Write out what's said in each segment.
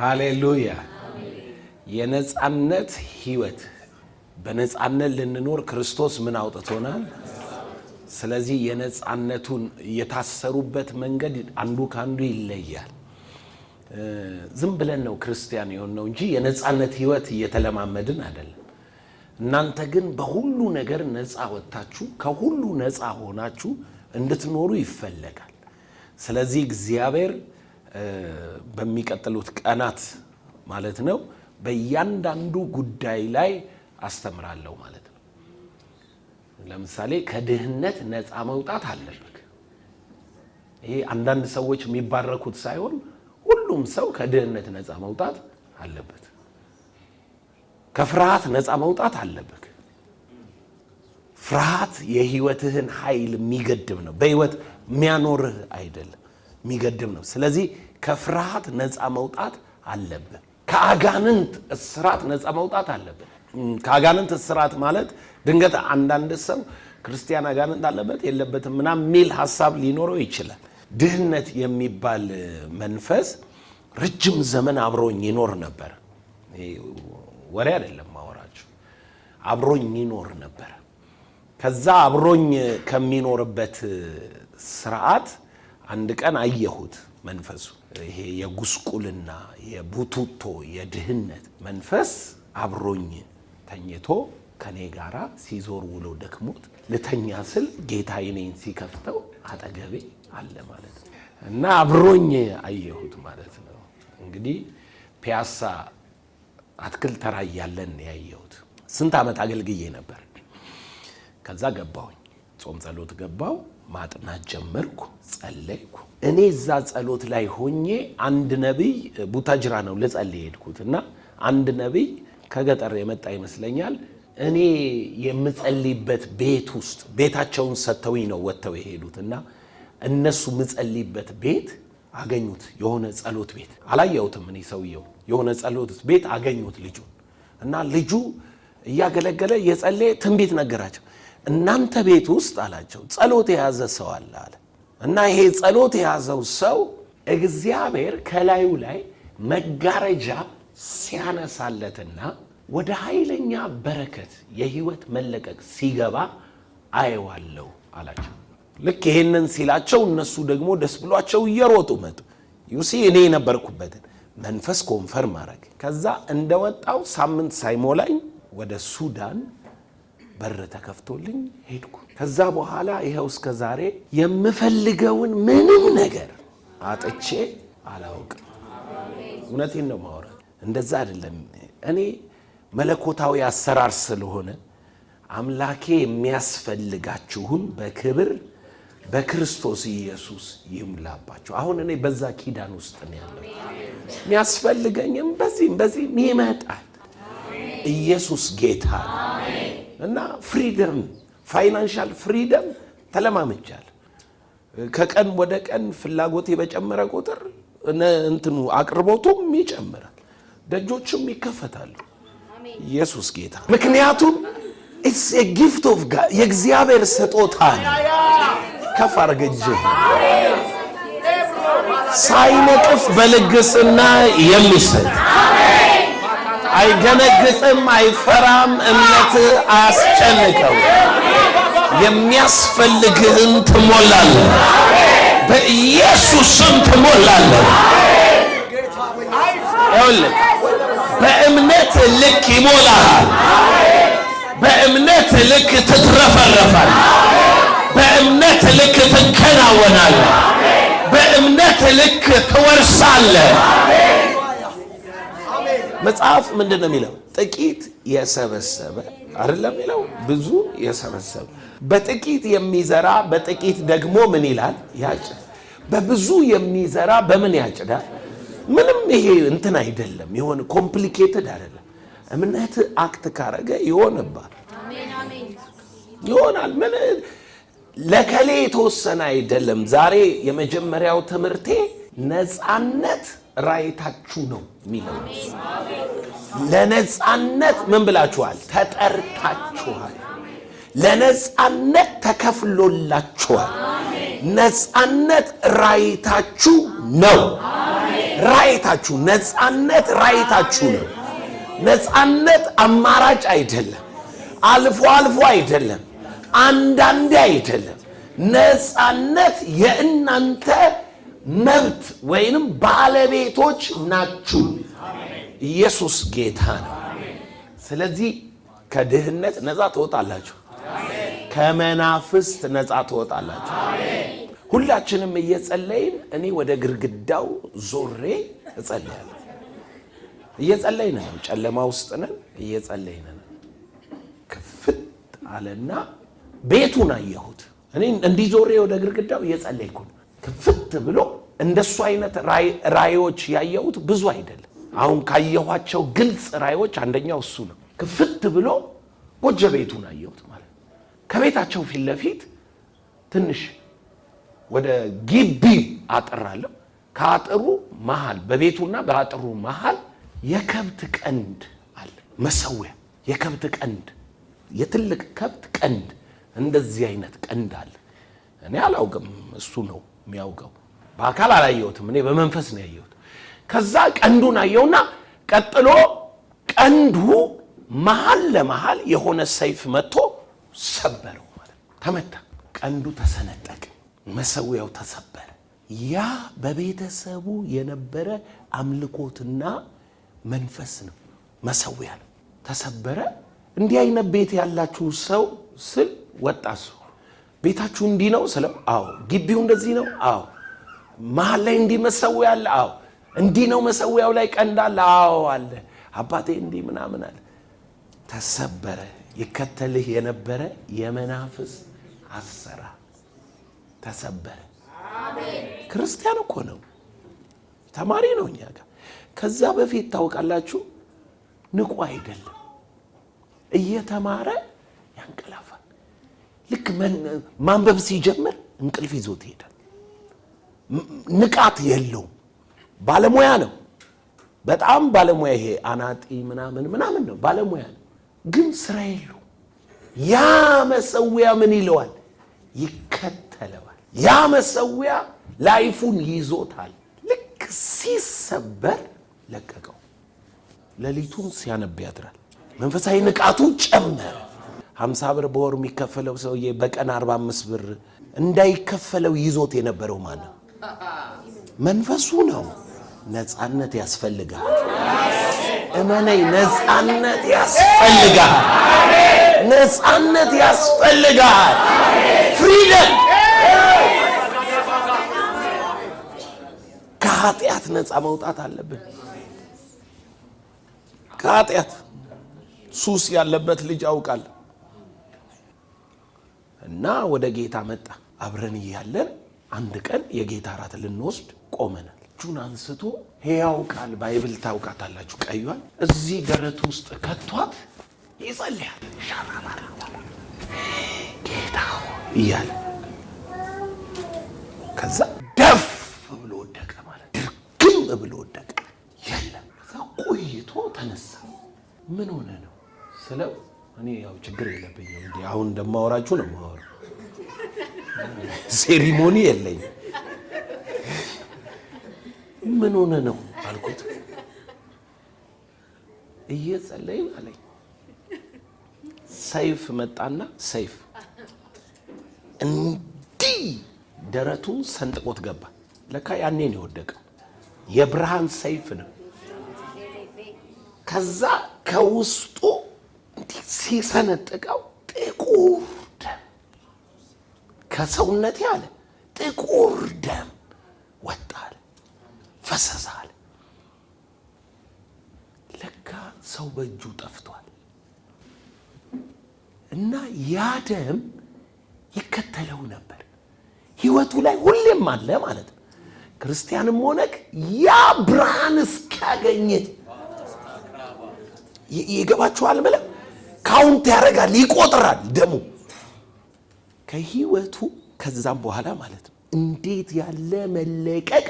ሃሌሉያ የነጻነት ህይወት በነጻነት ልንኖር ክርስቶስ ምን አውጥቶናል ስለዚህ የነጻነቱን የታሰሩበት መንገድ አንዱ ካንዱ ይለያል ዝም ብለን ነው ክርስቲያን የሆነው እንጂ የነጻነት ህይወት እየተለማመድን አይደለም እናንተ ግን በሁሉ ነገር ነጻ ወጣችሁ ከሁሉ ነጻ ሆናችሁ እንድትኖሩ ይፈልጋል ስለዚህ እግዚአብሔር በሚቀጥሉት ቀናት ማለት ነው በእያንዳንዱ ጉዳይ ላይ አስተምራለሁ ማለት ነው ለምሳሌ ከድህነት ነጻ መውጣት አለበት ይሄ አንዳንድ ሰዎች የሚባረኩት ሳይሆን ሁሉም ሰው ከድህነት ነጻ መውጣት አለበት ከፍርሃት ነጻ መውጣት አለበት ፍርሃት የህይወትህን ኃይል የሚገድብ ነው በህይወት የሚያኖርህ አይደለም የሚገድብ ነው ስለዚህ ከፍርሃት ነጻ መውጣት አለበት ከአጋንንት እስራት ነጻ መውጣት አለበት ከአጋንንት እስራት ማለት ድንገት አንዳንድ ሰው ክርስቲያን አጋንንት አለበት የለበትም ምናምን ሚል ሐሳብ ሊኖረው ይችላል ድህነት የሚባል መንፈስ ረጅም ዘመን አብሮኝ ይኖር ነበር ወሬ አይደለም ማወራችሁ አብሮኝ ይኖር ነበር ከዛ አብሮኝ ከሚኖርበት ስርዓት አንድ ቀን አየሁት መንፈሱ ይሄ የጉስቁልና የቡቱቶ የድህነት መንፈስ አብሮኝ ተኝቶ ከኔ ጋራ ሲዞር ውሎ ደክሞት ለተኛ ስል ጌታዬ ነኝ ሲከፍተው አጠገቤ አለ ማለት ነው እና አብሮኝ አየሁት ማለት ነው እንግዲህ ፒያሳ አትክልት ተራ ያለን ያየሁት ስንት አመት አገልግዬ ነበር ከዛ ገባሁኝ ጾም ጸሎት ገባው ማጥናት ጀመርኩ ጸለይኩ እኔ እዛ ጸሎት ላይ ሆኜ አንድ ነብይ ቡታጅራ ነው ለጸለይ ሄድኩትና አንድ ነብይ ከገጠር የመጣ ይመስለኛል እኔ የምጸልይበት ቤት ውስጥ ቤታቸውን ሰተውኝ ነው ወጥተው የሄዱትና እነሱ ምጸልይበት ቤት አገኙት የሆነ ጸሎት ቤት አላየሁትም እኔ ሰውየው የሆነ ጸሎት ቤት አገኙት ልጁ እና ልጁ እያገለገለ የጸለየ ትንቢት ነገራቸው እናንተ ቤት ውስጥ አላቸው ጸሎት የያዘ ሰው አለ እና ይሄ ጸሎት የያዘው ሰው እግዚአብሔር ከላዩ ላይ መጋረጃ ሲያነሳለትና ወደ ኃይለኛ በረከት የህይወት መለቀቅ ሲገባ አየዋለሁ አላቸው ልክ ይሄንን ሲላቸው እነሱ ደግሞ ደስ ብሏቸው እየሮጡ መጡ ዩሲ እኔ ነበርኩበት መንፈስ ኮንፈርም አረገ ከዛ እንደወጣው ሳምንት ሳይሞላኝ ወደ ሱዳን በር ተከፍቶልኝ ሄድኩ ከዛ በኋላ ይሄው እስከ ዛሬ የምፈልገውን ምንም ነገር አጥቼ አላውቅም እውነቴን ነው ማወራ እንደዛ አይደለም እኔ መለኮታዊ አሰራር ስለሆነ አምላኬ የሚያስፈልጋችሁን በክብር በክርስቶስ ኢየሱስ ይምላባችሁ አሁን እኔ በዛ ኪዳን ውስጥ ነው ያለው የሚያስፈልገኝም በዚህ ይመጣል ኢየሱስ ጌታ አሜን እና ፍሪደም ፋይናንሻል ፍሪደም ተለማመቻል ከቀን ወደ ቀን ፍላጎቴ በጨመረ ቁጥር እንትኑ አቅርቦቱም ይጨምራል ደጆቹም ይከፈታሉ ኢየሱስ ጌታ ምክንያቱም it's a gift of God የእግዚአብሔር ስጦታ ነው ከፋርገጅ ሳይነቅፍ በልግስና የሚሰጥ አይደነግጥም አይፈራም እምነት አያስጨንቀው የሚያስፈልግህን ትሞላለህ በኢየሱስ ስም ትሞላለህ ይኸውልህ በእምነት ልክ ይሞላል በእምነት ልክ ትትረፈረፋል በእምነት ልክ ትከናወናለህ በእምነት ልክ ትወርሳለህ መጽሐፍ ምንድነው የሚለው ጥቂት የሰበሰበ አይደለም የሚለው ብዙ የሰበሰበ በጥቂት የሚዘራ በጥቂት ደግሞ ምን ይላል ያጭዳል በብዙ የሚዘራ በምን ያጭዳል ምንም ይሄ እንትን አይደለም ይሆን ኮምፕሊኬትድ አይደለም እምነት አክት ካረገ ይሆንባል አሜን አሜን ይሆናል ምን ለከሌ ተወሰነ አይደለም ዛሬ የመጀመሪያው ትምህርቴ ነጻነት ራይታችሁ ነው የሚለው ለነጻነት ምን ብላችኋል ተጠርታችኋል ለነጻነት ተከፍሎላችኋል ነጻነት ራይታችሁ ነው ራይታችሁ ነፃነት ራይታችሁ ነው። ነፃነት አማራጭ አይደለም፣ አልፎ አልፎ አይደለም፣ አንዳንዴ አይደለም። ነፃነት የእናንተ መብት ወይንም ባለቤቶች ናችሁ። ኢየሱስ ጌታ ነው። ስለዚህ ከድህነት ነፃ ትወጣላችሁ፣ ከመናፍስት ነፃ ትወጣላችሁ። ሁላችንም እየጸለይን እኔ ወደ ግርግዳው ዞሬ እጸልያለሁ። እየጸለይን ነው፣ ጨለማ ውስጥ ነን፣ እየጸለይን ነው። ክፍት አለና ቤቱን አየሁት። እኔ እንዲህ ዞሬ ወደ ግርግዳው እየጸለይኩ ክፍት ብሎ እንደሱ አይነት ራእዮች ያየሁት ብዙ አይደለም። አሁን ካየኋቸው ግልጽ ራእዮች አንደኛው እሱ ነው። ክፍት ብሎ ጎጆ ቤቱን አየሁት ማለት ከቤታቸው ፊት ለፊት ትንሽ ወደ ግቢ አጥራለሁ። ከአጥሩ መሃል በቤቱና በአጥሩ መሃል የከብት ቀንድ አለ። መሰዊያ የከብት ቀንድ፣ የትልቅ ከብት ቀንድ፣ እንደዚህ አይነት ቀንድ አለ። እኔ አላውቅም፣ እሱ ነው የሚያውቀው። በአካል አላየሁትም፣ እኔ በመንፈስ ነው ያየሁት። ከዛ ቀንዱን አየውና ቀጥሎ ቀንዱ መሃል ለመሃል የሆነ ሰይፍ መጥቶ ሰበረው ማለት ተመታ። ቀንዱ ተሰነጠቀ፣ መሰዊያው ተሰበረ። ያ በቤተሰቡ የነበረ አምልኮትና መንፈስ ነው፣ መሰዊያ ነው፣ ተሰበረ። እንዲህ አይነት ቤት ያላችሁ ሰው ስል ወጣሱ ቤታችሁ እንዲህ ነው ስለው፣ አዎ። ግቢው እንደዚህ ነው፣ አዎ። መሃል ላይ እንዲህ መሰዊያ አለ፣ አዎ። እንዲህ ነው መሰዊያው ላይ ቀንድ አለ፣ አዎ አለ። አባቴ እንዲህ ምናምን አለ። ተሰበረ። ይከተልህ የነበረ የመናፍስ አሰራር ተሰበረ። ክርስቲያን እኮ ነው፣ ተማሪ ነው እኛ ጋር። ከዛ በፊት ታውቃላችሁ ንቁ አይደለም፣ እየተማረ ያንቀላፋል። ልክ ማንበብ ሲጀምር እንቅልፍ ይዞት ይሄዳል። ንቃት የለውም። ባለሙያ ነው፣ በጣም ባለሙያ። ይሄ አናጢ ምናምን ነው፣ ባለሙያ ነው፣ ግን ስራ የለው። ያ መሰዊያ ምን ይለዋል? ይከተለዋል። ያ መሰዊያ ላይፉን ይዞታል። ልክ ሲሰበር ለቀቀው። ሌሊቱን ሲያነብ ያድራል። መንፈሳዊ ንቃቱ ጨመረ። 50 ብር በወር የሚከፈለው ሰውዬ በቀን 45 ብር እንዳይከፈለው ይዞት የነበረው ማን ነው? መንፈሱ ነው። ነፃነት ያስፈልጋል። እመነኝ፣ ነፃነት ያስፈልጋል። ነፃነት ያስፈልጋል። ፍሪደም። ከኃጢአት ነፃ መውጣት አለብን። ከኃጢአት ሱስ ያለበት ልጅ አውቃለሁ እና ወደ ጌታ መጣ። አብረን እያለን አንድ ቀን የጌታ እራት ልንወስድ ቆመናል። እጁን አንስቶ ሕያው ቃል ባይብል ታውቃታላችሁ፣ ቀዩን እዚህ ደረት ውስጥ ከቷት ይጸልያል። ጌታ እያለ ከዛ ደፍ ብሎ ወደቀ ማለት ድርግም ብሎ ወደቀ። የለም ቆይቶ ተነሳ። ምን ሆነ ነው ስለው እኔ ያው ችግር የለብኝም እንዴ አሁን እንደማወራችሁ ነው የማወራው፣ ሴሪሞኒ የለኝም። ምን ሆነ ነው አልኩት። እየጸለይን አለኝ። ሰይፍ መጣና ሰይፍ እንዲህ ደረቱን ሰንጥቆት ገባ። ለካ ያኔ ነው የወደቀው። የብርሃን ሰይፍ ነው። ከዛ ከውስጡ እንዲህ ሲሰነጥቀው ጥቁር ደም ከሰውነቴ አለ ጥቁር ደም ወጣል፣ ፈሰሳል። ለካ ሰው በእጁ ጠፍቷል። እና ያ ደም ይከተለው ነበር፣ ህይወቱ ላይ ሁሌም አለ ማለት ነው። ክርስቲያንም ሆነክ ያ ብርሃን እስካገኘ ይገባችኋል ማለት ካውንት ያደርጋል፣ ይቆጥራል ደሙ ከህይወቱ። ከዛም በኋላ ማለት ነው እንዴት ያለ መለቀቅ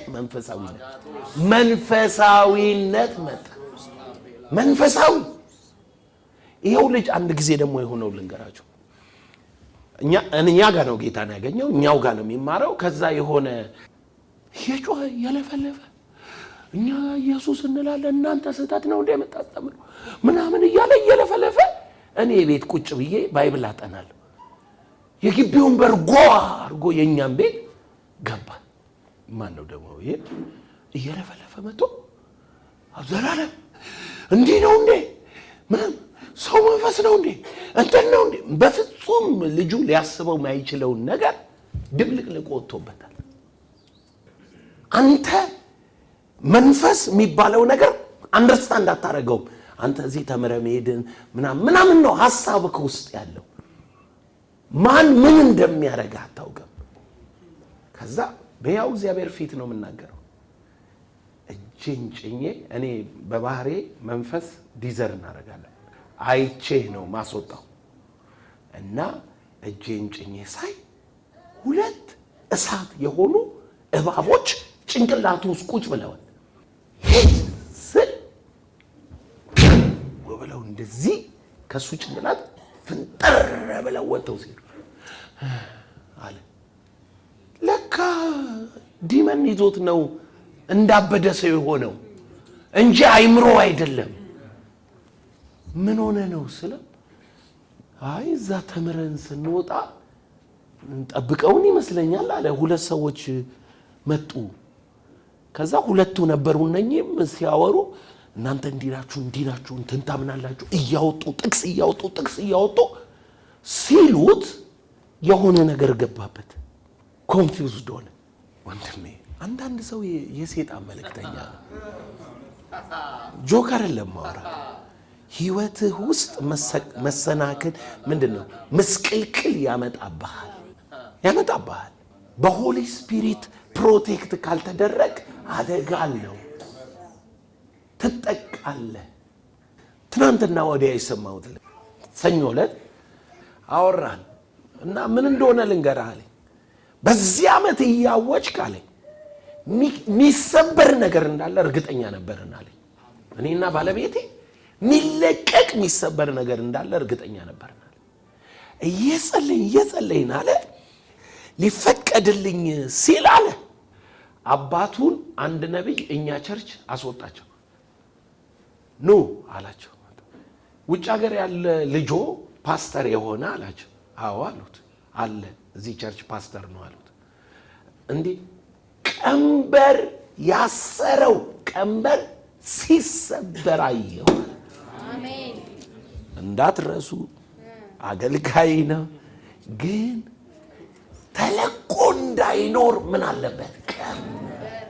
መንፈሳዊነት መጣ። መንፈሳዊ ይሄው ልጅ አንድ ጊዜ ደግሞ የሆነው ልንገራችሁ። እኛ ጋር ነው ጌታን ያገኘው፣ እኛው ጋር ነው የሚማረው። ከዛ የሆነ የጮኸ የለፈለፈ እኛ ኢየሱስ እንላለን እናንተ ስህተት ነው እንደ የምታስተምሩ ምናምን እያለ እየለፈለፈ እኔ ቤት ቁጭ ብዬ ባይብል አጠናለሁ። የግቢውን በርጓ አርጎ የኛን ቤት ገባ። ማን ነው ደግሞ ይሄ እየለፈለፈ መጥቶ ዘላለም እንዲህ ነው እንዴ ምንም ሰው መንፈስ ነው እንዴ እንትን ነው እንዴ? በፍጹም ልጁ ሊያስበው የማይችለውን ነገር ድብልቅልቅ ወጥቶበታል። አንተ መንፈስ የሚባለው ነገር አንደርስታንድ አታረገውም። አንተ እዚህ ተምረህ መሄድን ምናምን ነው ሐሳብህ ውስጥ ያለው። ማን ምን እንደሚያረጋ አታውቅም። ከዛ በያው እግዚአብሔር ፊት ነው የምናገረው። እጄን ጭኜ እኔ በባህሬ መንፈስ ዲዘር እናደርጋለን አይቼ ነው ማስወጣው እና እጄን ጭኜ ሳይ 2 እሳት የሆኑ እባቦች ጭንቅላቱ ውስጥ ቁጭ ብለዋል። ስል ወብለው እንደዚህ ከሱ ጭንቅላት ፍንጠር ብለው ወጥተው ሲሉ አለ ለካ ዲመን ይዞት ነው እንዳበደ ሰው የሆነው እንጂ አይምሮ አይደለም። ምን ሆነ ነው ስለ አይ እዛ ተምረን ስንወጣ እንጠብቀውን ይመስለኛል አለ። 2 ሰዎች መጡ። ከዛ 2ቱ ነበሩ እነኚህም ሲያወሩ እናንተ እንዲናችሁ እንትን ታምናላችሁ እያወጡ ጥቅስ እያወጡ ሲሉት የሆነ ነገር ገባበት። ኮንፊውዝድ ሆነ። ወንድሜ አንዳንድ ሰው የሰይጣን መልእክተኛ ነው። ጆከር ለማወራ ህይወትህ ውስጥ መሰናክል ምንድነው? ምስቅልቅል ያመጣብሃል። በሆሊ ስፒሪት ፕሮቴክት ካልተደረግ አደጋ አለው። ትጠቃለህ። ትናንትና ወዲያ የሰማሁት ሰኞ ዕለት አወራን እና ምን እንደሆነ ልንገርህ አለኝ። በዚህ ዓመት እያወጅክ አለኝ የሚሰበር ነገር እንዳለ እርግጠኛ ነበርን አለኝ። እኔና ባለቤቴ ሚለቀቅ የሚሰበር ነገር እንዳለ እርግጠኛ ነበርን አለ። እየጸለይን አለ ሊፈቀድልኝ ሲል አለ አባቱን አንድ ነብይ እኛ ቸርች አስወጣቸው። ኑ አላቸው። ውጭ ሀገር ያለ ልጆ ፓስተር የሆነ አላቸው። አዎ አሉት። አለ እዚህ ቸርች ፓስተር ነው አሉት። እንዴ ቀንበር ያሰረው ቀንበር ሲሰበር አየሁ። አሜን። እንዳትረሱ አገልጋይ ነው፣ ግን ተለቆ እንዳይኖር ምን አለበት? ቀንበር።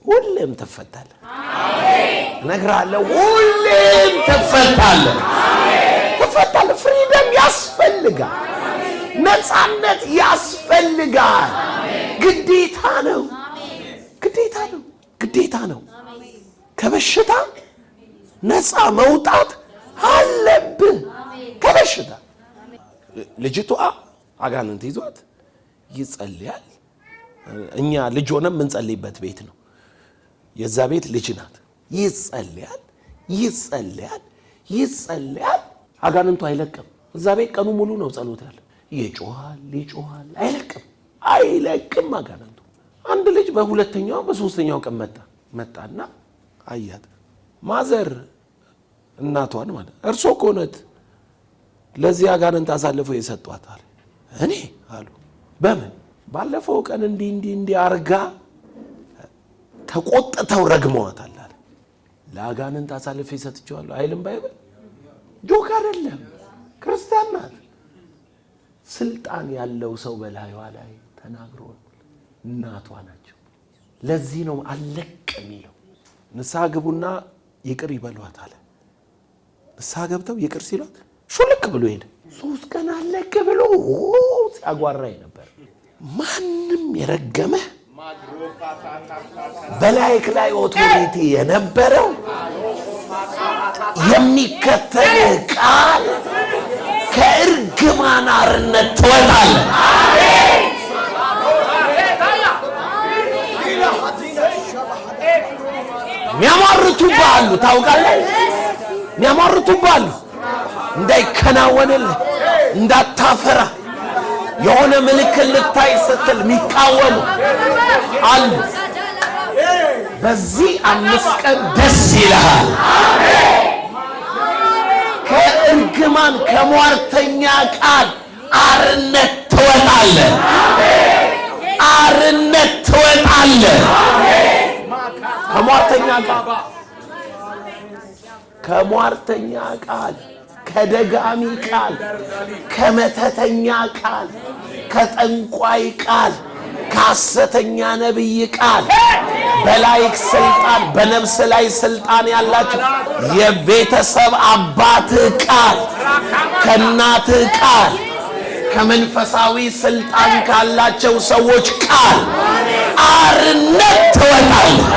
ሁሌም ትፈታለህ። አሜን። እነግርሃለሁ፣ ሁሌም ትፈታለህ። አሜን። ትፈታለህ። ፍሪደም ያስፈልጋል። ነፃነት ያስፈልጋል። ግዴታ ነው። ግዴታ ነው። ከበሽታ ነፃ መውጣት አለብን። ከበሽታ ልጅቷ አጋንንት ይዟት ይጸልያል። እኛ ልጅ ሆነን የምንጸልይበት ቤት ነው። የዛ ቤት ልጅ ናት። ይጸልያል። አጋንንቱ አይለቅም። እዛ ቤት ቀኑ ሙሉ ነው ጸሎት ያለ። ይጮሃል፣ አይለቅም አጋንንቱ። አንድ ልጅ በሁለተኛው በሶስተኛው ቀን መጣና አያት። ማዘር እናቷን ማለት እርሶ ኮነት ለዚህ አጋንንት አሳልፈው የሰጧት አለ። እኔ አሉ በምን ባለፈው ቀን እንዲህ አርጋ ተቆጥተው ረግመዋታል አለ። ለአጋንንት አሳልፈው ይሰጥቻለሁ አይልም ባይብል። ጆክ አይደለም፣ ክርስቲያን ናት። ስልጣን ያለው ሰው በላይዋ ላይ ተናግሮ እናቷ ናቸው። ለዚህ ነው አለቅ የሚለው። ንስሐ ግቡና ይቅር ይበሏት አለ። ንስሐ ገብተው ይቅር ሲሏት ሹልክ ብሎ ሄደ። 3 ቀን አለቅ ብሎ ሲያጓራኝ ነበር። ማንም የረገመህ በላይክ ላይ ኦቶሪቲ የነበረው የሚከተል ቃል ከእርግማን አርነት ትወጣለህ። አሜን። የሚያማርቱብሃሉ ታውቃለህ። የሚያማርቱብሃሉ እንዳይከናወንልህ እንዳታፈራ የሆነ ምልክት ልታይ ስትል የሚቃወሙ አሉ። በዚህ 5 ቀን ደስ ይልሃል። ከእርግማን ከሟርተኛ ቃል አርነት ትወጣለህ። አርነት ትወጣለህ። ከሟርተኛ ቃል ከደጋሚ ቃል ከመተተኛ ቃል ከጠንቋይ ቃል ከሐሰተኛ ነብይ ቃል በላይክ ስልጣን በነፍስ ላይ ስልጣን ያላቸው የቤተሰብ አባት ቃል ከናት ቃል ከመንፈሳዊ ስልጣን ካላቸው ሰዎች ቃል አርነት ትወጣለህ።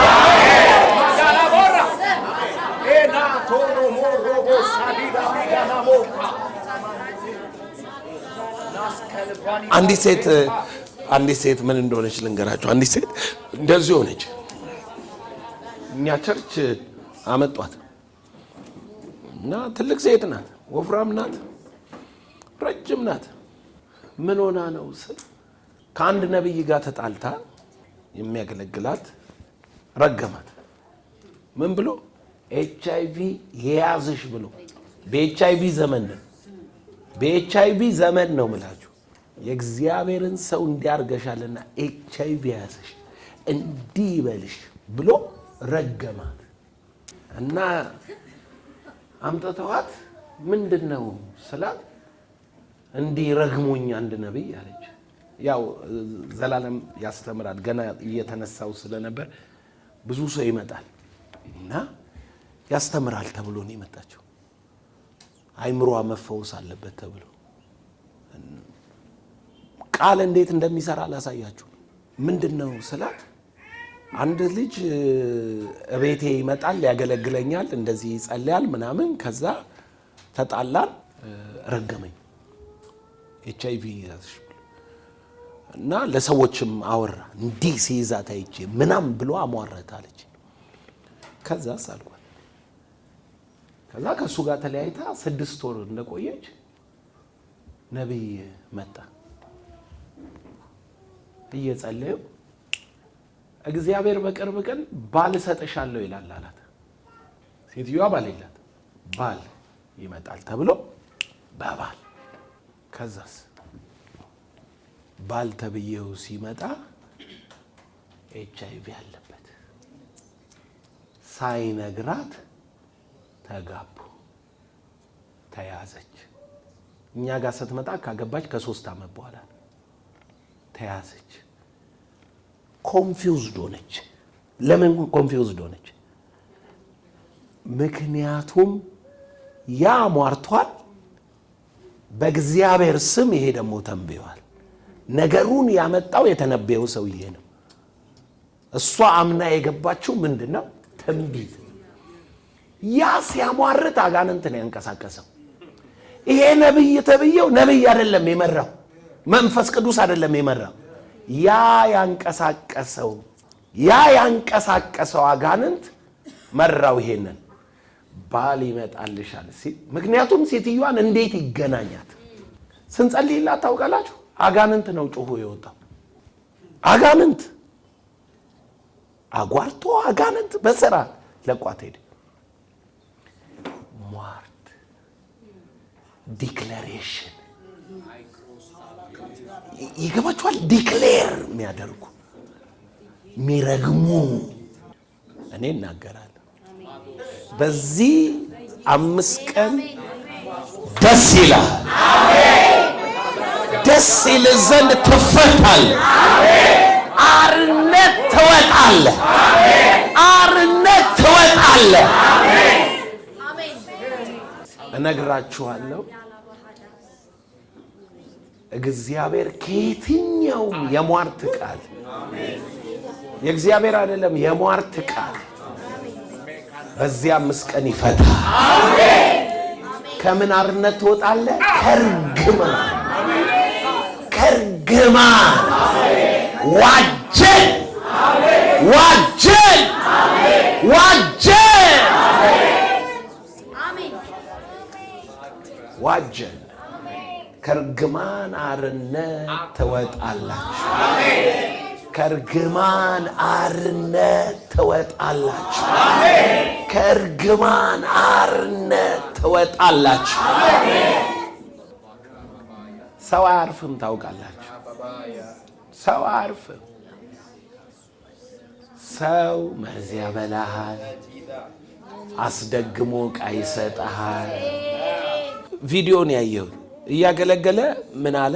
አንዲት ሴት ምን እንደሆነች ልንገራችሁ። አንዲት ሴት እንደዚህ ሆነች። እኛ ቸርች አመጧት እና ትልቅ ሴት ናት፣ ወፍራም ናት፣ ረጅም ናት። ምን ሆና ነው ስል ከአንድ ነብይ ጋር ተጣልታ የሚያገለግላት ረገማት። ምን ብሎ HIV የያዝሽ ብሎ በኤችአይቪ ዘመን ነው ምላችሁ የእግዚአብሔርን ሰው እንዲያርገሻልና HIV ያዘሽ እንዲህ ይበልሽ ብሎ ረገማት። እና አምጥተዋት ምንድነው ስላት እንዲህ ረግሞኛ አንድ ነብይ አለች። ያው ዘላለም ያስተምራል ገና እየተነሳው ስለነበር ብዙ ሰው ይመጣል እና ያስተምራል ተብሎ ነው የመጣችው። አይምሮዋ መፈወስ አለበት ተብሎ ቃል እንዴት እንደሚሰራ ላሳያችሁ። ምንድነው ስላት አንድ ልጅ እቤቴ ይመጣል ያገለግለኛል፣ እንደዚህ ይጸልያል ምናምን። ከዛ ተጣላን፣ ረገመኝ HIV ያዝሽ እና ለሰዎችም አወራ እንዲህ ሲይዛት አይቼ ምናምን ብሎ አሟረት አለች። ከዛ ሳልኳት ከዛ ከሱ ጋር ተለያይታ 6 ወር እንደቆየች ነብይ መጣ። እየጸለዩ እግዚአብሔር በቅርብ ቀን ባል ሰጥሻለሁ ይላል አላት። ሴትዮዋ ባል ይላት ባል ይመጣል ተብሎ በባል ከዛስ ባል ተብየው ሲመጣ HIV አለበት። ሳይነግራት ተጋቡ፣ ተያዘች። እኛ ጋር ስትመጣ ካገባች ከ3 ዓመት በኋላ ተያዘች። ኮንፊውዝድ ሆነች። ለምን ኮንፊውዝድ ሆነች? ምክንያቱም ያ ሟርቷል፣ በእግዚአብሔር ስም ይሄ ደግሞ ተንብዮአል። ነገሩን ያመጣው የተነበየው ሰውዬ ነው። እሷ አምና የገባችው ምንድነው? ትንቢት። ያ ሲያሟርት አጋንንት ነው ያንቀሳቀሰው። ይሄ ነብይ ተብየው ነብይ አይደለም የመራው፣ መንፈስ ቅዱስ አይደለም የመራው። ያ ያንቀሳቀሰው አጋንንት መራው። ይሄንን ባል ይመጣልሻል ሲል ምክንያቱም ሴትዮዋን እንዴት ይገናኛት? ስንጸልይላት ታውቃላችሁ፣ አጋንንት ነው ጮሆ የወጣው። አጋንንት አጓርቶ አጋንንት በስራ ለቋት ሄደ። ሟርት ዲክለሬሽን ይገባችኋል? ዲክሌር የሚያደርጉ የሚረግሙ እኔ እናገራለሁ። በዚህ 5 ቀን ደስ ይላል። ደስ ይል ዘንድ ትፈታለህ። አርነት ትወጣለህ። አርነት ትወጣለህ። እነግራችኋለሁ እግዚአብሔር ከየትኛውም የሟርት ቃል የእግዚአብሔር አይደለም የሟርት ቃል በዚህ 5 ቀን ይፈታል። ከምን አርነት ትወጣለህ? ከርግማን ዋጀን ከርግማን አርነት ትወጣላችሁ። ከርግማን አርነት ትወጣላችሁ። ከርግማን አርነት ትወጣላችሁ። ሰው አያርፍም። ታውቃላችሁ፣ ሰው አያርፍም። ሰው መርዝ ያበላሃል፣ አስደግሞ ዕቃ ይሰጥሃል። ቪዲዮን ያየው እያገለገለ ምን አለ?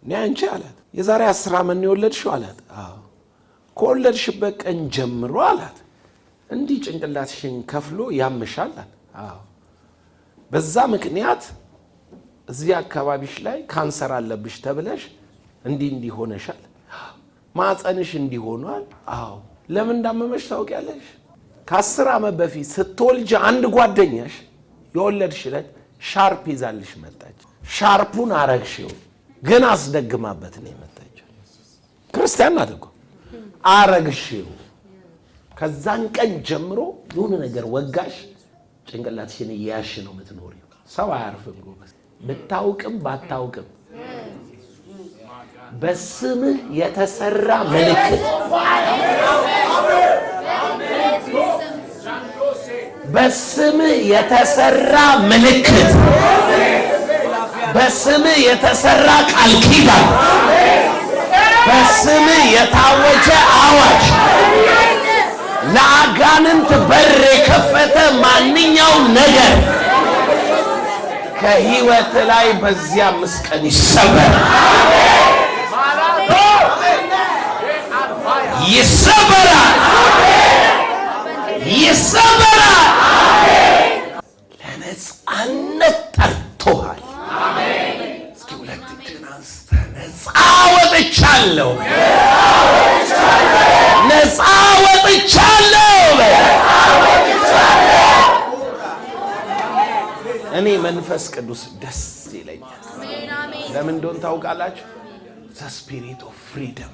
እኔ አንቺ አላት የዛሬ 10 ዓመት ነው የወለድሽው አላት። አዎ። ከወለድሽበት ቀን ጀምሮ አላት እንዲህ ጭንቅላትሽን ከፍሎ ያምሻል አላት። አዎ። በዛ ምክንያት እዚህ አካባቢሽ ላይ ካንሰር አለብሽ ተብለሽ እንዲህ ሆነሻል። ማህፀንሽ እንዲሆኗል። አዎ። ለምን እንዳመመሽ ታውቂያለሽ? ከ10 ዓመት በፊት ስትወልጅ አንድ ጓደኛሽ የወለድሽለት ሻርፕ ይዛልሽ መጣች። ሻርፑን አረግሽው፣ ግን አስደግማበት ነው የመጣችው። ክርስቲያን ናት እኮ። አረግሽው። ከዛን ቀን ጀምሮ የሆነ ነገር ወጋሽ፣ ጭንቅላትሽን እያያሽ ነው የምትኖሪው። ሰው አያርፍም ጎበዝ። ብታውቅም ባታውቅም በስምህ የተሰራ ምልክት፣ በስምህ የተሰራ ምልክት፣ በስምህ የተሰራ ቃል ኪዳን፣ በስምህ የታወጀ አዋጅ፣ ለአጋንንት በር የከፈተ ማንኛውም ነገር ከህይወት ላይ በዚያ 5 ቀን ይሰበራል። ይሰበራል። ይሰበራል። ለነጻነት ጠርቶሃል። እስኪ ሁለት እጅን አንስተህ ነጻ ወጥቻለሁ፣ ነጻ ወጥቻለሁ። እኔ መንፈስ ቅዱስ ደስ ይለኛል። ለምን እንደሆነ ታውቃላችሁ? ዘ ስፒሪት ኦፍ ፍሪደም።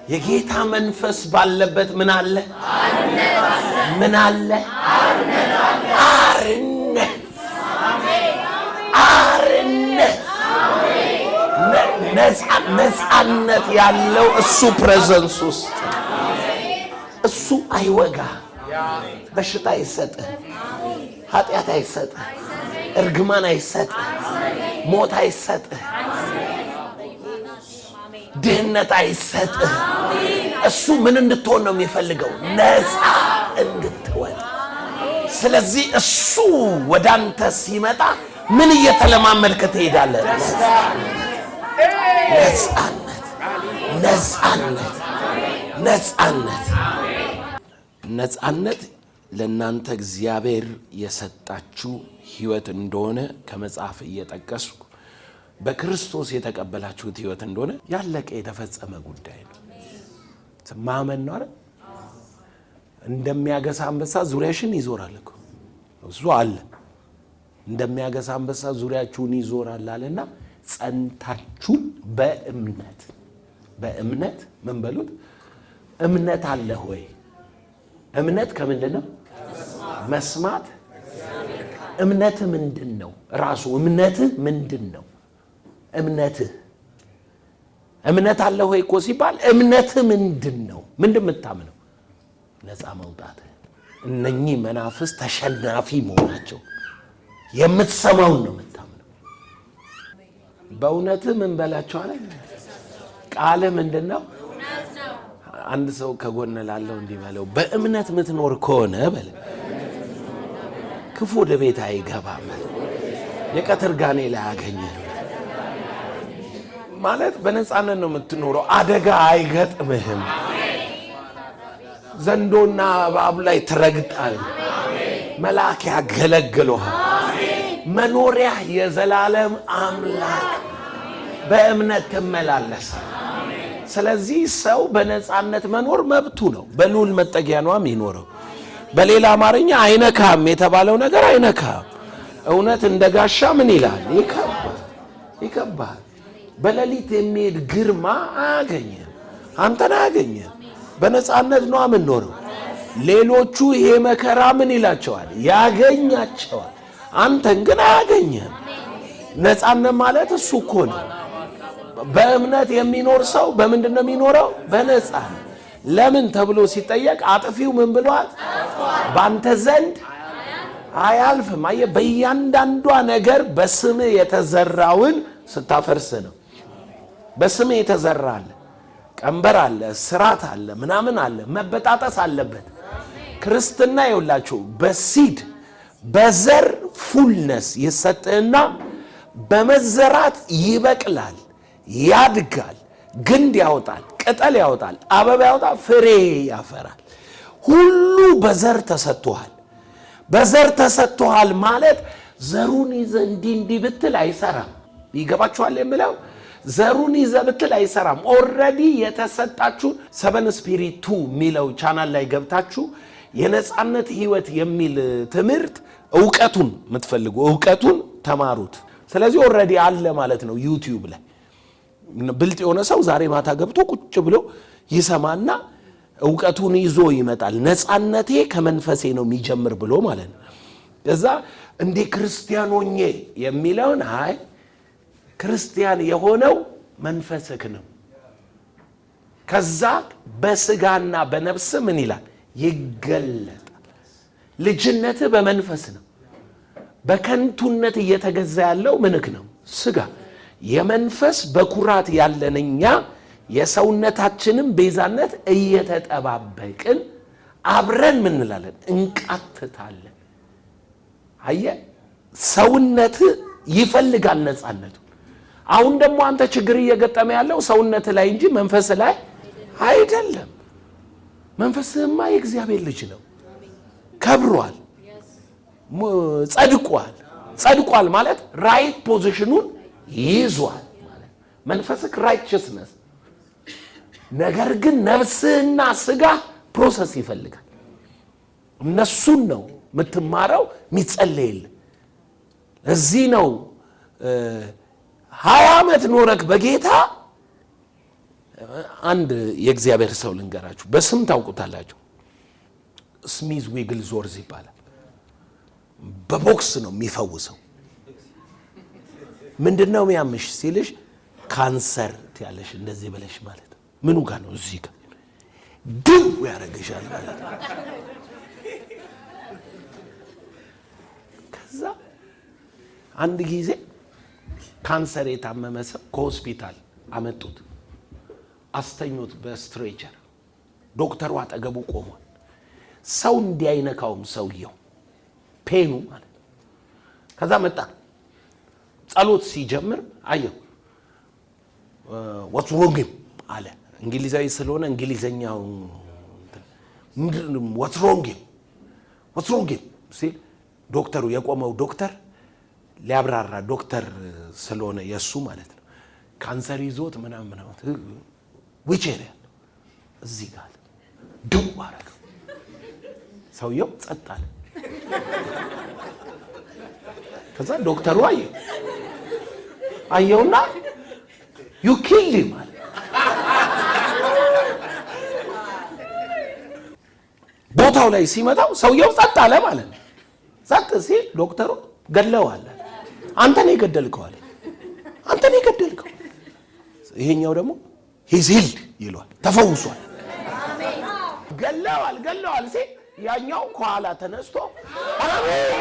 የጌታ መንፈስ ባለበት ምን አለ? ምን አለ? አርነት። አርነት። ነጻነት ያለው እሱ ፕሬዘንስ ውስጥ። እሱ አይወጋ፣ በሽታ አይሰጥህ፣ ኃጢአት አይሰጥህ፣ እርግማን አይሰጥህ፣ ሞት አይሰጥህ፣ ድህነት አይሰጥህ። እሱ ምን እንድትሆን ነው የሚፈልገው? ነፃ እንድትወጣ። ስለዚህ እሱ ወደ አንተ ሲመጣ ምን እየተለማመድክ ትሄዳለህ? ነፃነት፣ ነፃነት፣ ነፃነት። ነፃነት ለእናንተ እግዚአብሔር የሰጣችሁ ሕይወት እንደሆነ ከመጽሐፍ እየጠቀስኩ በክርስቶስ የተቀበላችሁት ሕይወት እንደሆነ ያለቀ የተፈጸመ ጉዳይ ነው። ማመን ነው አይደል? እንደሚያገሳ አንበሳ ዙሪያሽን ይዞራል እኮ እሱ አለ። እንደሚያገሳ አንበሳ ዙሪያችሁን ይዞራል አለና ጸንታችሁ በእምነት በእምነት ምን በሉት? እምነት አለ ሆይ? እምነት ከምንድን ነው? መስማት። እምነትህ ምንድን ነው? ራሱ እምነትህ ምንድን ነው? እምነት አለ ሆይ እኮ ሲባል እምነትህ ምንድን ነው? ምንድን የምታምነው? ነፃ መውጣት። እነኚህ መናፍስት ተሸናፊ መሆናቸው የምትሰማውን ነው የምታምነው። በእውነትህ ምን በላቸው አለ? ቃልህ ምንድን ነው? አንድ ሰው ከጎን ላለው እንዲህ በለው፣ በእምነት የምትኖር ከሆነ በለ ክፉ ወደ ቤት አይገባም፣ የቀትር ጋኔ ላይ አያገኝህም። ማለት በነፃነት ነው የምትኖረው። አደጋ አይገጥምህም። ዘንዶና እባብ ላይ ትረግጣል። መልአክ ያገለግሉሃል። መኖሪያ የዘላለም አምላክ በእምነት ትመላለሳል። ስለዚህ ሰው በነፃነት መኖር መብቱ ነው። በልዑል መጠጊያ ነው የሚኖረው። በሌላ አማርኛ አይነካም የተባለው ነገር አይነካም። እውነት እንደ ጋሻ ምን ይላል? ይከባል። በሌሊት የሚሄድ ግርማ አያገኝም፣ አንተን አያገኝም። በነፃነት ነው የምንኖረው። ሌሎቹ ይሄ መከራ ምን ይላቸዋል? ያገኛቸዋል። አንተን ግን አያገኝም። ነፃነት ማለት እሱ እኮ ነው። በእምነት የሚኖር ሰው በምንድን ነው የሚኖረው? በነፃ። ለምን ተብሎ ሲጠየቅ አጥፊው ምን ብሏል? ባንተ ዘንድ አያልፍም። አየህ፣ በእያንዳንዷ ነገር በስም የተዘራውን ስታፈርስ ነው። በስም የተዘራ አለ፣ ቀንበር አለ፣ ስራት አለ፣ ምናምን አለ፣ መበጣጠስ አለበት። ክርስትና ይውላችሁ በሲድ በዘር ፉልነስ ይሰጥህና በመዘራት ይበቅላል፣ ያድጋል፣ ግንድ ያወጣል፣ ቅጠል ያወጣል፣ አበባ ያወጣል፣ ፍሬ ያፈራል። ሁሉ በዘር ተሰጥቷል። በዘር ተሰጥቷል ማለት ዘሩን ይዘህ እንዲህ ብትል አይሰራም። ይገባችኋል የምለው? ዘሩን ይዘህ ብትል አይሰራም። ኦልሬዲ የተሰጣችሁ 7 ስፒሪት 2 የሚለው ቻናል ላይ ገብታችሁ የነጻነት ህይወት የሚል ትምህርት ዕውቀቱን የምትፈልጉ ዕውቀቱን ተማሩት። ስለዚህ ኦልሬዲ አለ ማለት ነው ዩቲዩብ ላይ። ብልጥ የሆነ ሰው ዛሬ ማታ ገብቶ ቁጭ ብሎ ይሰማና ዕውቀቱን ይዞ ይመጣል። ነጻነቴ ከመንፈሴ ነው የሚጀምር ብሎ ማለት ነው። ከዛ እንደ ክርስቲያን ሆኜ የሚለውን አይ ክርስቲያን የሆነው መንፈስክ ነው። ከዛ በስጋና በነፍስ ምን ይላል? ይገለጣል። ልጅነትህ በመንፈስ ነው። በከንቱነት እየተገዛ ያለው ምንክ ነው? ስጋ። የመንፈስ በኩራት ያለንኛ የሰውነታችንም ቤዛነት እየተጠባበቅን አብረን ምን እንላለን? እንቃትታለን። አየህ፣ ሰውነትህ ይፈልጋል ነጻነቱ። አሁን ደግሞ አንተ ችግር እየገጠመ ያለው ሰውነት ላይ እንጂ መንፈስ ላይ አይደለም። መንፈስህማ የእግዚአብሔር ልጅ ነው። ከብሯል፣ ጸድቋል። ጸድቋል ማለት ራይት ፖዚሽኑን ይዟል ማለት መንፈስክ ራይቸስነስ። ነገር ግን ነፍስህና ስጋ ፕሮሰስ ይፈልጋል። እነሱን ነው የምትማረው፣ የሚጸለይልህ። እዚህ ነው 20 ዓመት ኖረክ በጌታ። አንድ የእግዚአብሔር ሰው ልንገራችሁ፣ በስም ታውቁታላችሁ። ስሚዝ ዊግልዞርዝ ይባላል። በቦክስ ነው የሚፈውሰው። ምንድነው የሚያምሽ ሲልሽ ካንሰር ያለሽ እንደዚህ በለሽ ማለት ነው። ምኑ ጋር ነው? እዚህ ጋር ድው ያረጋሻል ማለት ነው። ከዛ አንድ ጊዜ ካንሰር የታመመ ሰው ከሆስፒታል አመጡት፣ አስተኙት በስትሬቸር። ዶክተሩ አጠገቡ ቆሟል። ሰው እንዲያይነካውም ሰውየው ፔኑ ማለት ነው። ከዛ መጣ፣ ጸሎት ሲጀምር አየው። what's wrong አለ። እንግሊዛዊ ስለሆነ እንግሊዘኛው what's wrong ሲል ዶክተሩ የቆመው ዶክተር ሊያብራራ ዶክተር ስለሆነ የሱ ማለት ነው ካንሰር ይዞት ምናምን which area እዚህ ጋር ድው አረገው። ሰውየው ጸጥ አለ። ከዛ ዶክተሩ አየውና you killed him አለ። ቦታው ላይ ሲመጣው ሰውየው ጸጥ አለ ማለት ነው። ጸጥ ሲል ዶክተሩ ገለዋል። አንተ ነው የገደልከው አለ። አንተ ነው የገደልከው። ይሄኛው ደግሞ he's healed ይሏል፣ ተፈውሷል። ገለዋል ሲል ያኛው ከኋላ ተነስቶ አሜን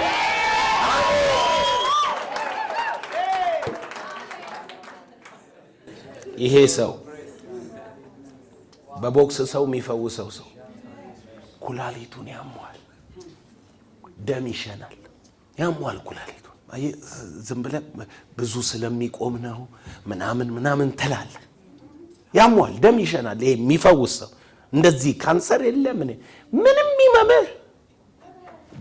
ይሄ ሰው በቦክስ ሰው የሚፈውሰው ሰው ኩላሊቱን ያሟል፣ ደም ይሸናል፣ ያሟል ኩላሊቱን። ዝም ብለህ ብዙ ስለሚቆም ነው ምናምን ትላለህ። ያሟል፣ ደም ይሸናል። ይሄ የሚፈውስ ሰው እንደዚህ ካንሰር የለም ምንም ይመመህ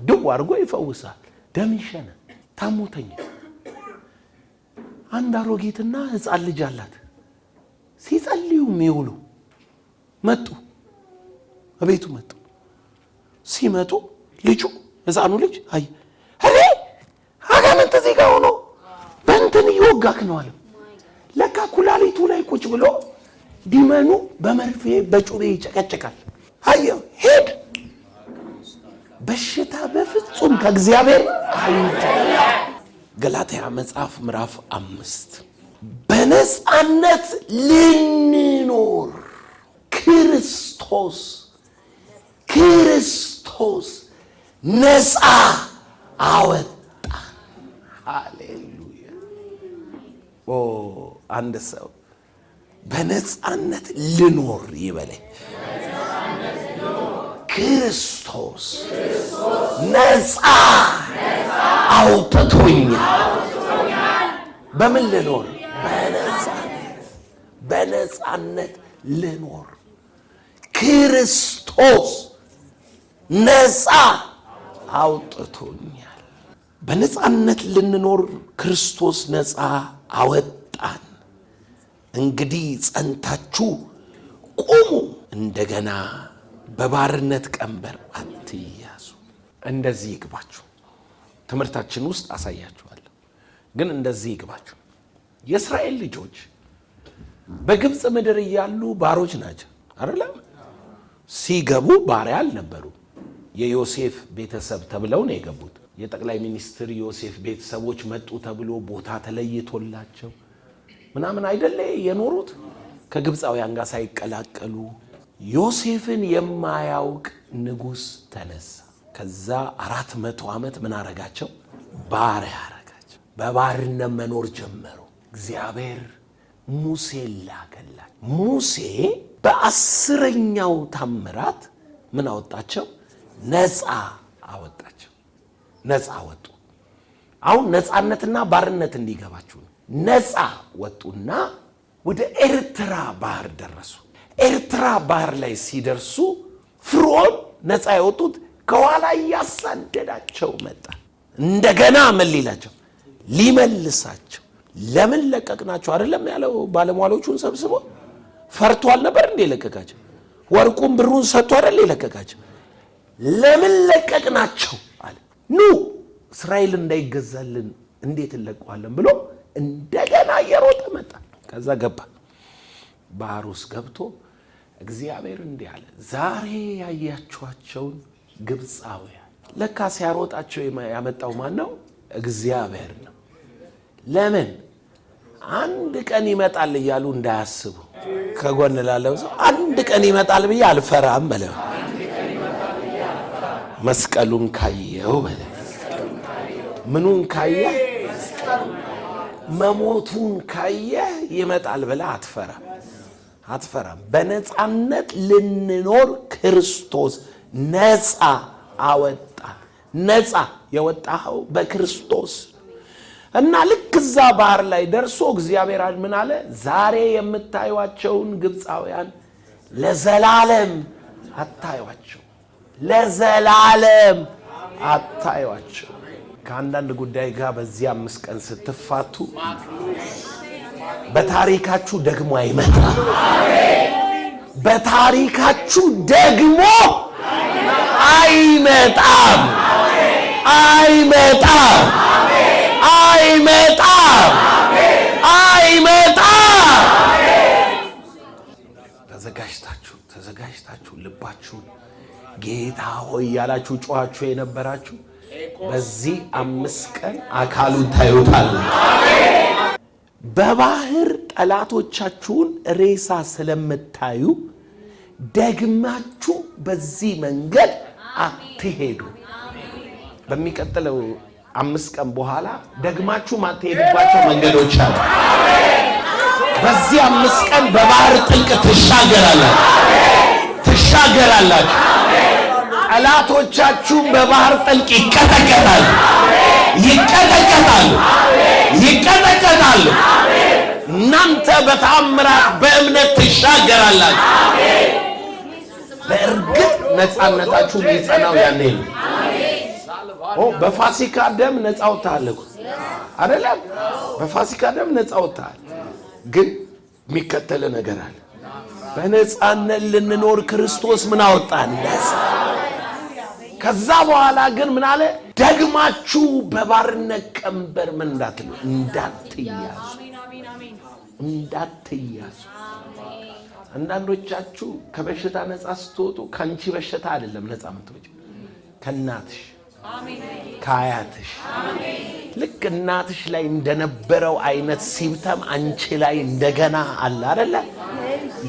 ድው አድርጎ ይፈውሳል። ደም ይሸናል። ታሞተኛ አንድ አሮጊትና ሕፃን ልጅ አላት። ሲጸልዩ የሚውሉ መጡ፣ በቤቱ መጡ። ሲመጡ ልጁ ሕፃኑ ልጅ አይ አሬ አጋንንት እዚህ ጋር ሆኖ በእንትን ይወጋክ ነው አለ። ለካ ኩላሊቱ ላይ ቁጭ ብሎ ዲመኑ በመርፌ በጩቤ ይጨቀጨቃል። አየው ሄድ በሽታ በፍጹም ከእግዚአብሔር አይደለም። ገላትያ መጽሐፍ ምዕራፍ 5 በነፃነት ልንኖር ክርስቶስ ነፃ አወጣን። ሃሌሉያ። አንድ ሰው በነፃነት ልኖር ይበለኝ። ክርስቶስ ነፃ አውጥቶኛል። በምን ልኖር? በነፃነት ልኖር። ክርስቶስ ነፃ አውጥቶኛል። በነፃነት ልንኖር ክርስቶስ ነፃ አወጣን። እንግዲህ ጸንታችሁ ቁሙ፣ እንደገና በባርነት ቀንበር አትያዙ። እንደዚህ ይግባችሁ። ትምህርታችን ውስጥ አሳያችኋለሁ፣ ግን እንደዚህ ይግባችሁ። የእስራኤል ልጆች በግብፅ ምድር እያሉ ባሮች ናቸው አይደለም? ሲገቡ ባሪያ አልነበሩ። የዮሴፍ ቤተሰብ ተብለው ነው የገቡት። የጠቅላይ ሚኒስትር ዮሴፍ ቤተሰቦች መጡ ተብሎ ቦታ ተለይቶላቸው ምናምን አይደለ የኖሩት፣ ከግብፃውያን ጋር ሳይቀላቀሉ። ዮሴፍን የማያውቅ ንጉሥ ተነሳ። ከዛ 400 ዓመት ምን አረጋቸው? ባሪያ አረጋቸው። በባርነት መኖር ጀመሩ። እግዚአብሔር ሙሴ ላከላቸው። ሙሴ በ10ኛው ታምራት ምን አወጣቸው? ነፃ አወጣቸው። ነፃ ወጡ። አሁን ነፃነትና ባርነት እንዲገባችሁ ነው። ነፃ ወጡና ወደ ኤርትራ ባህር ደረሱ። ኤርትራ ባህር ላይ ሲደርሱ ፍርዖን ነፃ የወጡት ከኋላ እያሳደዳቸው መጣ። እንደገና ምን ሊላቸው? ሊመልሳቸው። ለምን ለቀቅናቸው አይደለም ያለው። ባለሟሎቹን ሰብስቦ ፈርቷል ነበር እንዴ ለቀቃቸው? ወርቁን ብሩን ሰጥቶ አይደል ለቀቃቸው? ለምን ለቀቅናቸው አለ። ኑ እስራኤል እንዳይገዛልን እንዴት እንለቀዋለን ብሎ እንደገና እየሮጠ መጣ። ከዛ ገባ። ባህር ውስጥ ገብቶ እግዚአብሔር እንዲህ አለ፣ ዛሬ ያያችኋቸውን ግብፃውያን ለካ ሲያሮጣቸው ያመጣው ማን ነው? እግዚአብሔር ነው። ለምን አንድ ቀን ይመጣል እያሉ እንዳያስቡ። ከጎን ላለው ሰው አንድ ቀን ይመጣል ብዬ አልፈራም በለው። መስቀሉን ካየው በለው። ምኑን ካየ? መሞቱን ካየ ይመጣል ብለህ አትፈራም። በነፃነት ልንኖር ክርስቶስ ነፃ አወጣ። ነፃ የወጣኸው በክርስቶስ እና ልክ እዛ ባህር ላይ ደርሶ እግዚአብሔር ምን አለ? ዛሬ የምታዩዋቸውን ግብፃውያን ለዘላለም አታዩዋቸው፣ ለዘላለም አታዩዋቸው። ከአንዳንድ ጉዳይ ጋር በዚህ 5 ቀን ስትፋቱ በታሪካችሁ ደግሞ አይመጣም። በታሪካችሁ ደግሞ አይመጣም። ተዘጋጅታችሁ ልባችሁ ጌታ ሆይ ያላችሁ ጮኻችሁ የነበራችሁ በዚህ 5 ቀን አካሉን ታዩታላችሁ። በባህር ጠላቶቻችሁን ሬሳ ስለምታዩ ደግማችሁ በዚህ መንገድ አትሄዱ። በሚቀጥለው 5 ቀን በኋላ ደግማችሁ ማትሄዱባቸው መንገዶች አሉ። በዚህ 5 ቀን በባህር ጥልቅ ትሻገራላችሁ። ጠላቶቻችሁ በባህር ጥልቅ ይቀጠቀጣሉ። እናንተ በተአምራት በእምነት ትሻገራላችሁ። በእርግጥ ነፃነታችሁ የሚጸናው ያኔ ነው። በፋሲካ ደም ነፃ ወጥተሃል አይደለም? በፋሲካ ደም ነፃ ወጥተሃል። ግን የሚከተል ነገር አለ። በነፃነት ልንኖር ክርስቶስ ምን አወጣን? ነፃ። ከዛ በኋላ ግን ምን አለ? ደግማችሁ በባርነት ቀንበር ምን እንዳትያዙ። አንዳንዶቻችሁ ከበሽታ ነፃ ስትወጡ ከአንቺ በሽታ አይደለም ነፃ የምትወጪው፣ ከእናትሽ ከአያትሽ ልክ እናትሽ ላይ እንደነበረው አይነት ሲምተም አንቺ ላይ እንደገና አለ አይደለ?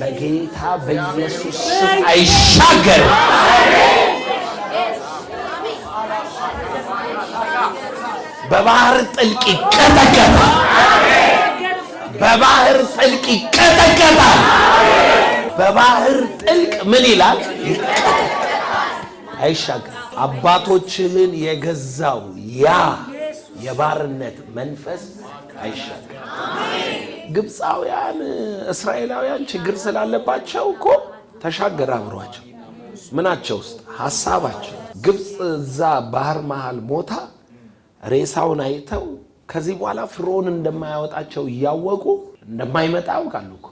በጌታ በኢየሱስ ስም አይሻገርም። በባህር ጥልቅ ይቀጠቀጣል። በባህር ጥልቅ ይቀጠቀጣል። በባህር ጥልቅ ምን ይላል? አይሻገር። አባቶችህን የገዛው ያ የባርነት መንፈስ አይሻገር። ግብፃውያን እስራኤላውያን ችግር ስላለባቸው እኮ ተሻገረ አብሯቸው። ምናቸው ውስጥ ሐሳባቸው። ግብፅ እዛ ባህር መሃል ሞታ ሬሳውን አይተው ከዚህ በኋላ ፍርዖን እንደማያወጣቸው እያወቁ እንደማይመጣ ያውቃሉ እኮ።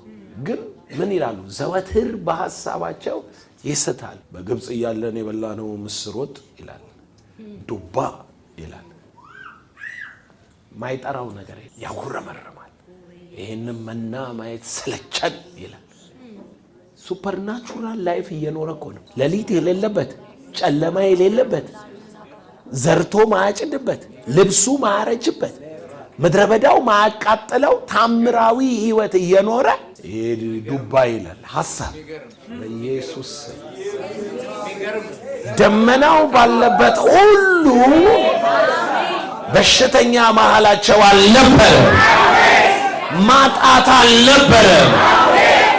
ግን ምን ይላሉ? ዘወትር በሐሳባቸው ይስታል። በግብፅ እያለን የበላነው ምስር ወጥ ይላል፣ ዱባ ይላል። ማይጠራው ነገር ያጉረመርማል። ይሄንን መና ማየት ሰለቸን ይላል። ሱፐርናቹራል ላይፍ እየኖረ እኮ ነው። ሌሊት የሌለበት፣ ጨለማ የሌለበት፣ ዘርቶ ማያጭድበት፣ ልብሱ ማያረጅበት፣ ምድረ በዳው ማያቃጥለው ታምራዊ ህይወት እየኖረ ዱባ ይላል ሐሳብ። በኢየሱስ ደመናው ባለበት ሁሉ በሽተኛ መሃላቸው አልነበረም። ማጣት አልነበረም።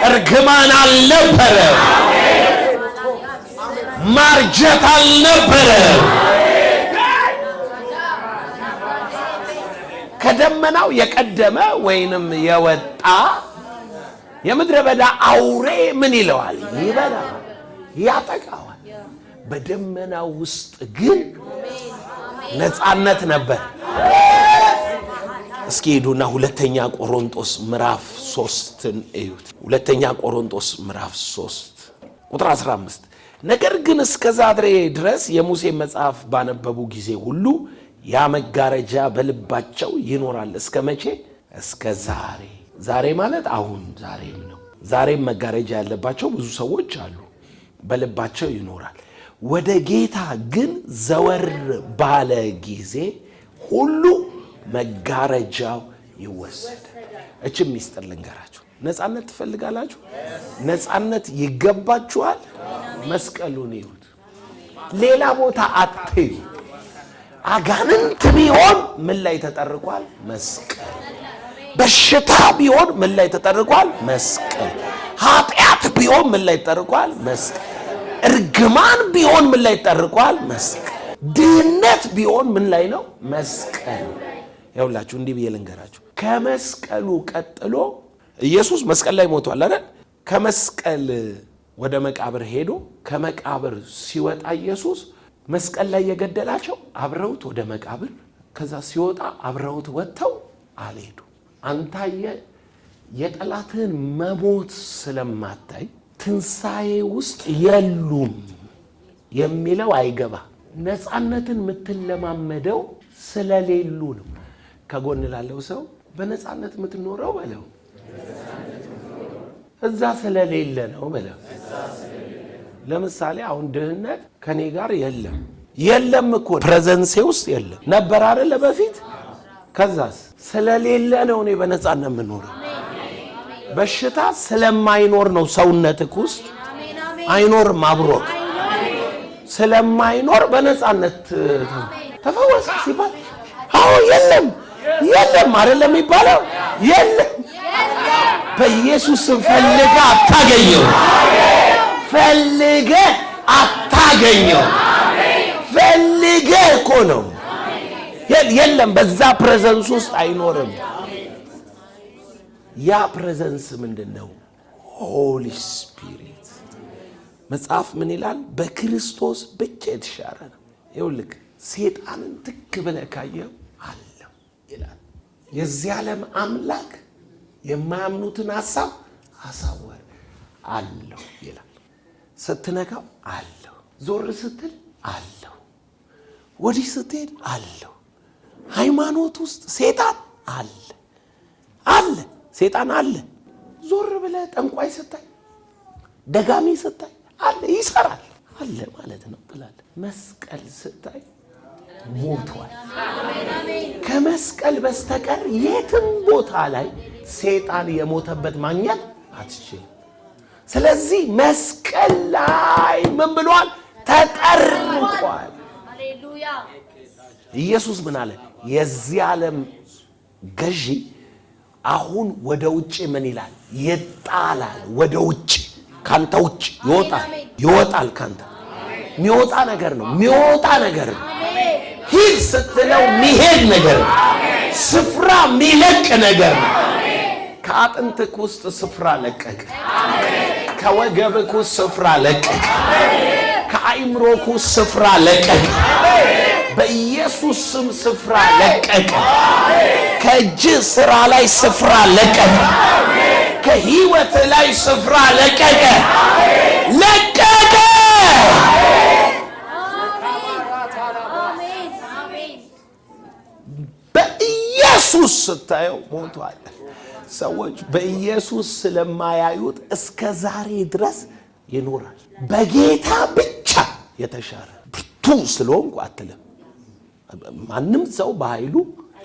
እርግማን አልነበረም። ማርጀት አልነበረም። ከደመናው የቀደመ ወይንም የወጣ የምድረ በዳ አውሬ ምን ይለዋል? ይበላል፣ ያጠቃዋል። በደመናው ውስጥ ግን ነፃነት ነበር። እስኪ ሄዱና ሁለተኛ ቆሮንቶስ ምዕራፍ 3ን እዩት። ሁለተኛ ቆሮንቶስ ምዕራፍ 3 ቁጥር 15 ነገር ግን እስከ ዛሬ ድረስ የሙሴ መጽሐፍ ባነበቡ ጊዜ ሁሉ ያ መጋረጃ በልባቸው ይኖራል። እስከ መቼ? እስከ ዛሬ። ዛሬ ማለት አሁን ዛሬም ነው። ዛሬም መጋረጃ ያለባቸው ብዙ ሰዎች አሉ። በልባቸው ይኖራል። ወደ ጌታ ግን ዘወር ባለ ጊዜ ሁሉ መጋረጃው ይወሰዳል። እችም ሚስጥር ልንገራችሁ። ነፃነት ትፈልጋላችሁ? ነፃነት ይገባችኋል። መስቀሉን ይሁት፣ ሌላ ቦታ አትዩ። አጋንንት ቢሆን ምን ላይ ተጠርቋል? መስቀል። በሽታ ቢሆን ምን ላይ ተጠርቋል? መስቀል። ኃጢአት ቢሆን ምን ላይ ተጠርቋል? መስቀል። እርግማን ቢሆን ምን ላይ ተጠርቋል? መስቀል። ድህነት ቢሆን ምን ላይ ነው? መስቀል። ያውላችሁ እንዲህ ብዬ ልንገራችሁ። ከመስቀሉ ቀጥሎ ኢየሱስ መስቀል ላይ ሞቷል አይደል? ከመስቀል ወደ መቃብር ሄዶ ከመቃብር ሲወጣ ኢየሱስ መስቀል ላይ የገደላቸው አብረውት ወደ መቃብር፣ ከዛ ሲወጣ አብረውት ወጥተው አልሄዱ። አንታየ የጠላትህን መሞት ስለማታይ ትንሣኤ ውስጥ የሉም የሚለው አይገባ። ነፃነትን የምትለማመደው ስለሌሉ ነው። ከጎን ላለው ሰው በነፃነት የምትኖረው በለው፣ እዛ ስለሌለ ነው በለው። ለምሳሌ አሁን ድህነት ከኔ ጋር የለም እኮ ፕሬዘንሴ ውስጥ የለም ነበር አይደለ በፊት። ከዛስ ስለሌለ ነው እኔ በነፃነት የምኖረው። በሽታ ስለማይኖር ነው ሰውነትክ ውስጥ አይኖርም። አብሮ ስለማይኖር በነፃነት ተፈወሰ ሲባል አዎ የለም አይደለም የሚባለው። የለም በኢየሱስ ፈልገ አታገኘው። ፈልገ አታገኘው። ፈልገ እኮ ነው። የለም በዛ ፕሬዘንስ ውስጥ አይኖርም። ያ ፕሬዘንስ ምንድነው? ሆሊ ስፒሪት። መጽሐፍ ምን ይላል? በክርስቶስ ብቻ የተሻረ ነው። ይኸውልህ ሴጣንን ትክ ብለህ ካየው አለው ይላል። የዚህ ዓለም አምላክ የማያምኑትን ሐሳብ አሳወረ አለው ይላል። ስትነካው አለው፣ ዞር ስትል አለው፣ ወዲህ ስትሄድ አለው። ሃይማኖት ውስጥ ሴጣን አለ። ሴጣን አለ። ዞር ብለህ ጠንቋይ ስታይ፣ ደጋሚ ስታይ አለ፣ ይሰራል አለ ማለት ነው ትላለህ። መስቀል ስታይ ሞቷል። ከመስቀል በስተቀር የትም ቦታ ላይ ሰይጣን የሞተበት ማግኘት አትችልም። ስለዚህ መስቀል ላይ ምን ብሏል? ተጠርቋል። ኢየሱስ ምን አለ? የዚህ ዓለም ገዢ አሁን ወደ ውጭ ምን ይላል? ይጣላል። ወደ ውጭ ካንተ ውጭ ይወጣል። ካንተ የሚወጣ ነገር ነው። ሂድ ስትለው የሚሄድ ነገር ነው። ስፍራ የሚለቅ ነገር ነው። ከአጥንትህ ውስጥ ስፍራ ለቀቀ። ከወገብህ ውስጥ ስፍራ ለቀቀ። ከአይምሮህ ውስጥ ስፍራ ለቀቀ። በኢየሱስ ስም ስፍራ ለቀቀ። ከእጅ ስራ ላይ ስፍራ ለቀቀ። ከህይወት ላይ ስፍራ ለቀቀ። በኢየሱስ ስታየው ሞቷል። ሰዎች በኢየሱስ ስለማያዩት እስከ ዛሬ ድረስ ይኖራል። በጌታ ብቻ የተሻረ ብርቱ ስለሆንኩ አትልም። ማንም ሰው በኃይሉ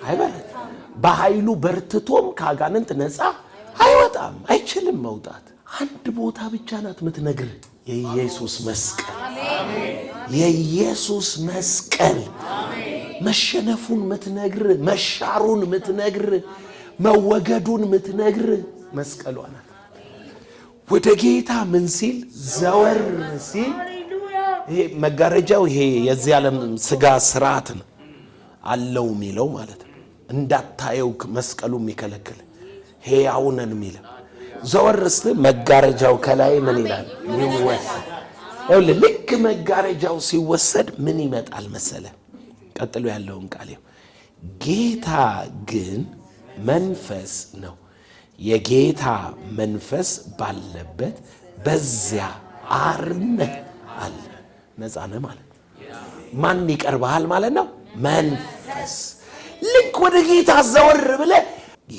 አይበረታም። በኃይሉ በርትቶም ከአጋንንት ነፃ አይወጣም። አይችልም መውጣት። አንድ ቦታ ብቻ ናት የምትነግር፣ የኢየሱስ መስቀል። የኢየሱስ መስቀል መሸነፉን ምትነግር፣ መሻሩን ምትነግር፣ መወገዱን ምትነግር መስቀሏ ናት። ወደ ጌታ ምን ሲል ዘወር ሲል ይሄ መጋረጃው ይሄ የዚህ ዓለም ስጋ ስርዓት ነው አለው የሚለው ማለት ነው። እንዳታየው መስቀሉ የሚከለክል ሕያው ነን የሚለው ዘወር ስትል መጋረጃው ከላይ ምን ይላል? ይወሰድ። ልክ መጋረጃው ሲወሰድ ምን ይመጣል መሰለ? ቀጥሎ ያለውን ቃል ጌታ ግን መንፈስ ነው፣ የጌታ መንፈስ ባለበት በዚያ አርነት አለ። ነፃ ነህ ማለት ማን ይቀርብሃል ማለት ነው? መንፈስ። ልክ ወደ ጌታ ዘወር ብለህ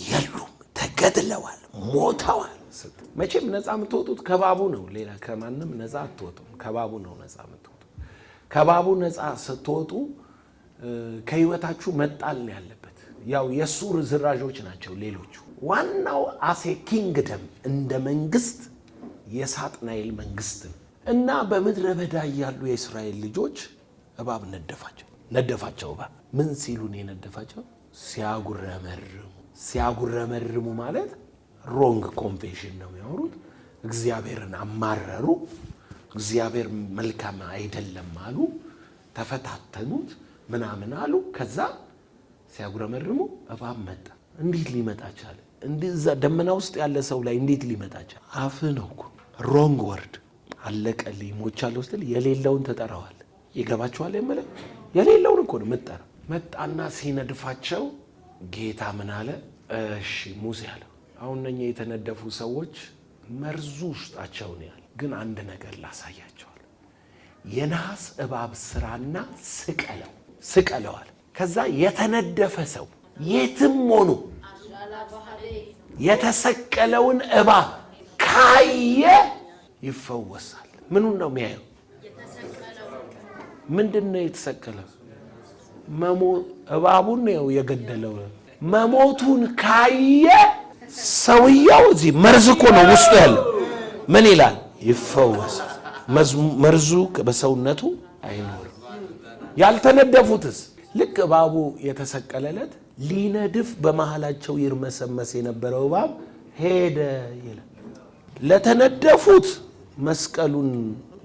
የሉም፣ ተገድለዋል፣ ሞተዋል። መቼም ነፃ የምትወጡት ከባቡ ነው። ሌላ ከማንም ነፃ አትወጡም። ከባቡ ነው ነፃ የምትወጡት። ከባቡ ነፃ ስትወጡ ከህይወታችሁ መጣል ነው ያለበት። ያው የሱ ርዝራዦች ናቸው ሌሎቹ። ዋናው አሴ ኪንግደም እንደ መንግስት የሳጥናኤል መንግስት ነው። እና በምድረ በዳ ያሉ የእስራኤል ልጆች እባብ ነደፋቸው። እባብ ምን ሲሉ ነው የነደፋቸው? ሲያጉረመርሙ ማለት ሮንግ ኮንፌሽን ነው የሚያወሩት። እግዚአብሔርን አማረሩ። እግዚአብሔር መልካም አይደለም አሉ። ተፈታተኑት ምናምን አሉ። ከዛ ሲያጉረመርሙ እባብ መጣ። እንዴት ሊመጣ ቻለ? እንደዛ ደመና ውስጥ ያለ ሰው ላይ እንዴት ሊመጣ ቻለ? አፍ ነው እኮ ሮንግ ወርድ። አለቀልኝ ሞቻለሁ ስትል የሌለውን ተጠራዋል። ይገባችኋል? የምለው የሌለውን እኮ ነው የምትጠራው። መጣና ሲነድፋቸው ጌታ ምን አለ? እሺ ሙሴ አለው፣ አሁን እነኛ የተነደፉ ሰዎች መርዙ ውስጣቸው ነው ያለ፣ ግን አንድ ነገር ላሳያቸዋል። የነሐስ እባብ ስራና ስቀለዋል። ከዛ የተነደፈ ሰው የትም ሆኖ የተሰቀለውን እባብ ካየ ይፈወሳል። ምኑን ነው የሚያየው? ምንድን ነው የተሰቀለው? እባቡን ነው የገደለው። መሞቱን ካየ ሰውየው እዚህ መርዝ እኮ ነው ውስጡ ያለው። ምን ይላል? ይፈወሳል። መርዙ በሰውነቱ አይኖርም። ያልተነደፉትስ ልክ እባቡ የተሰቀለለት ሊነድፍ በመሃላቸው ይርመሰመስ የነበረው እባብ ሄደ ይላል። ለተነደፉት መስቀሉን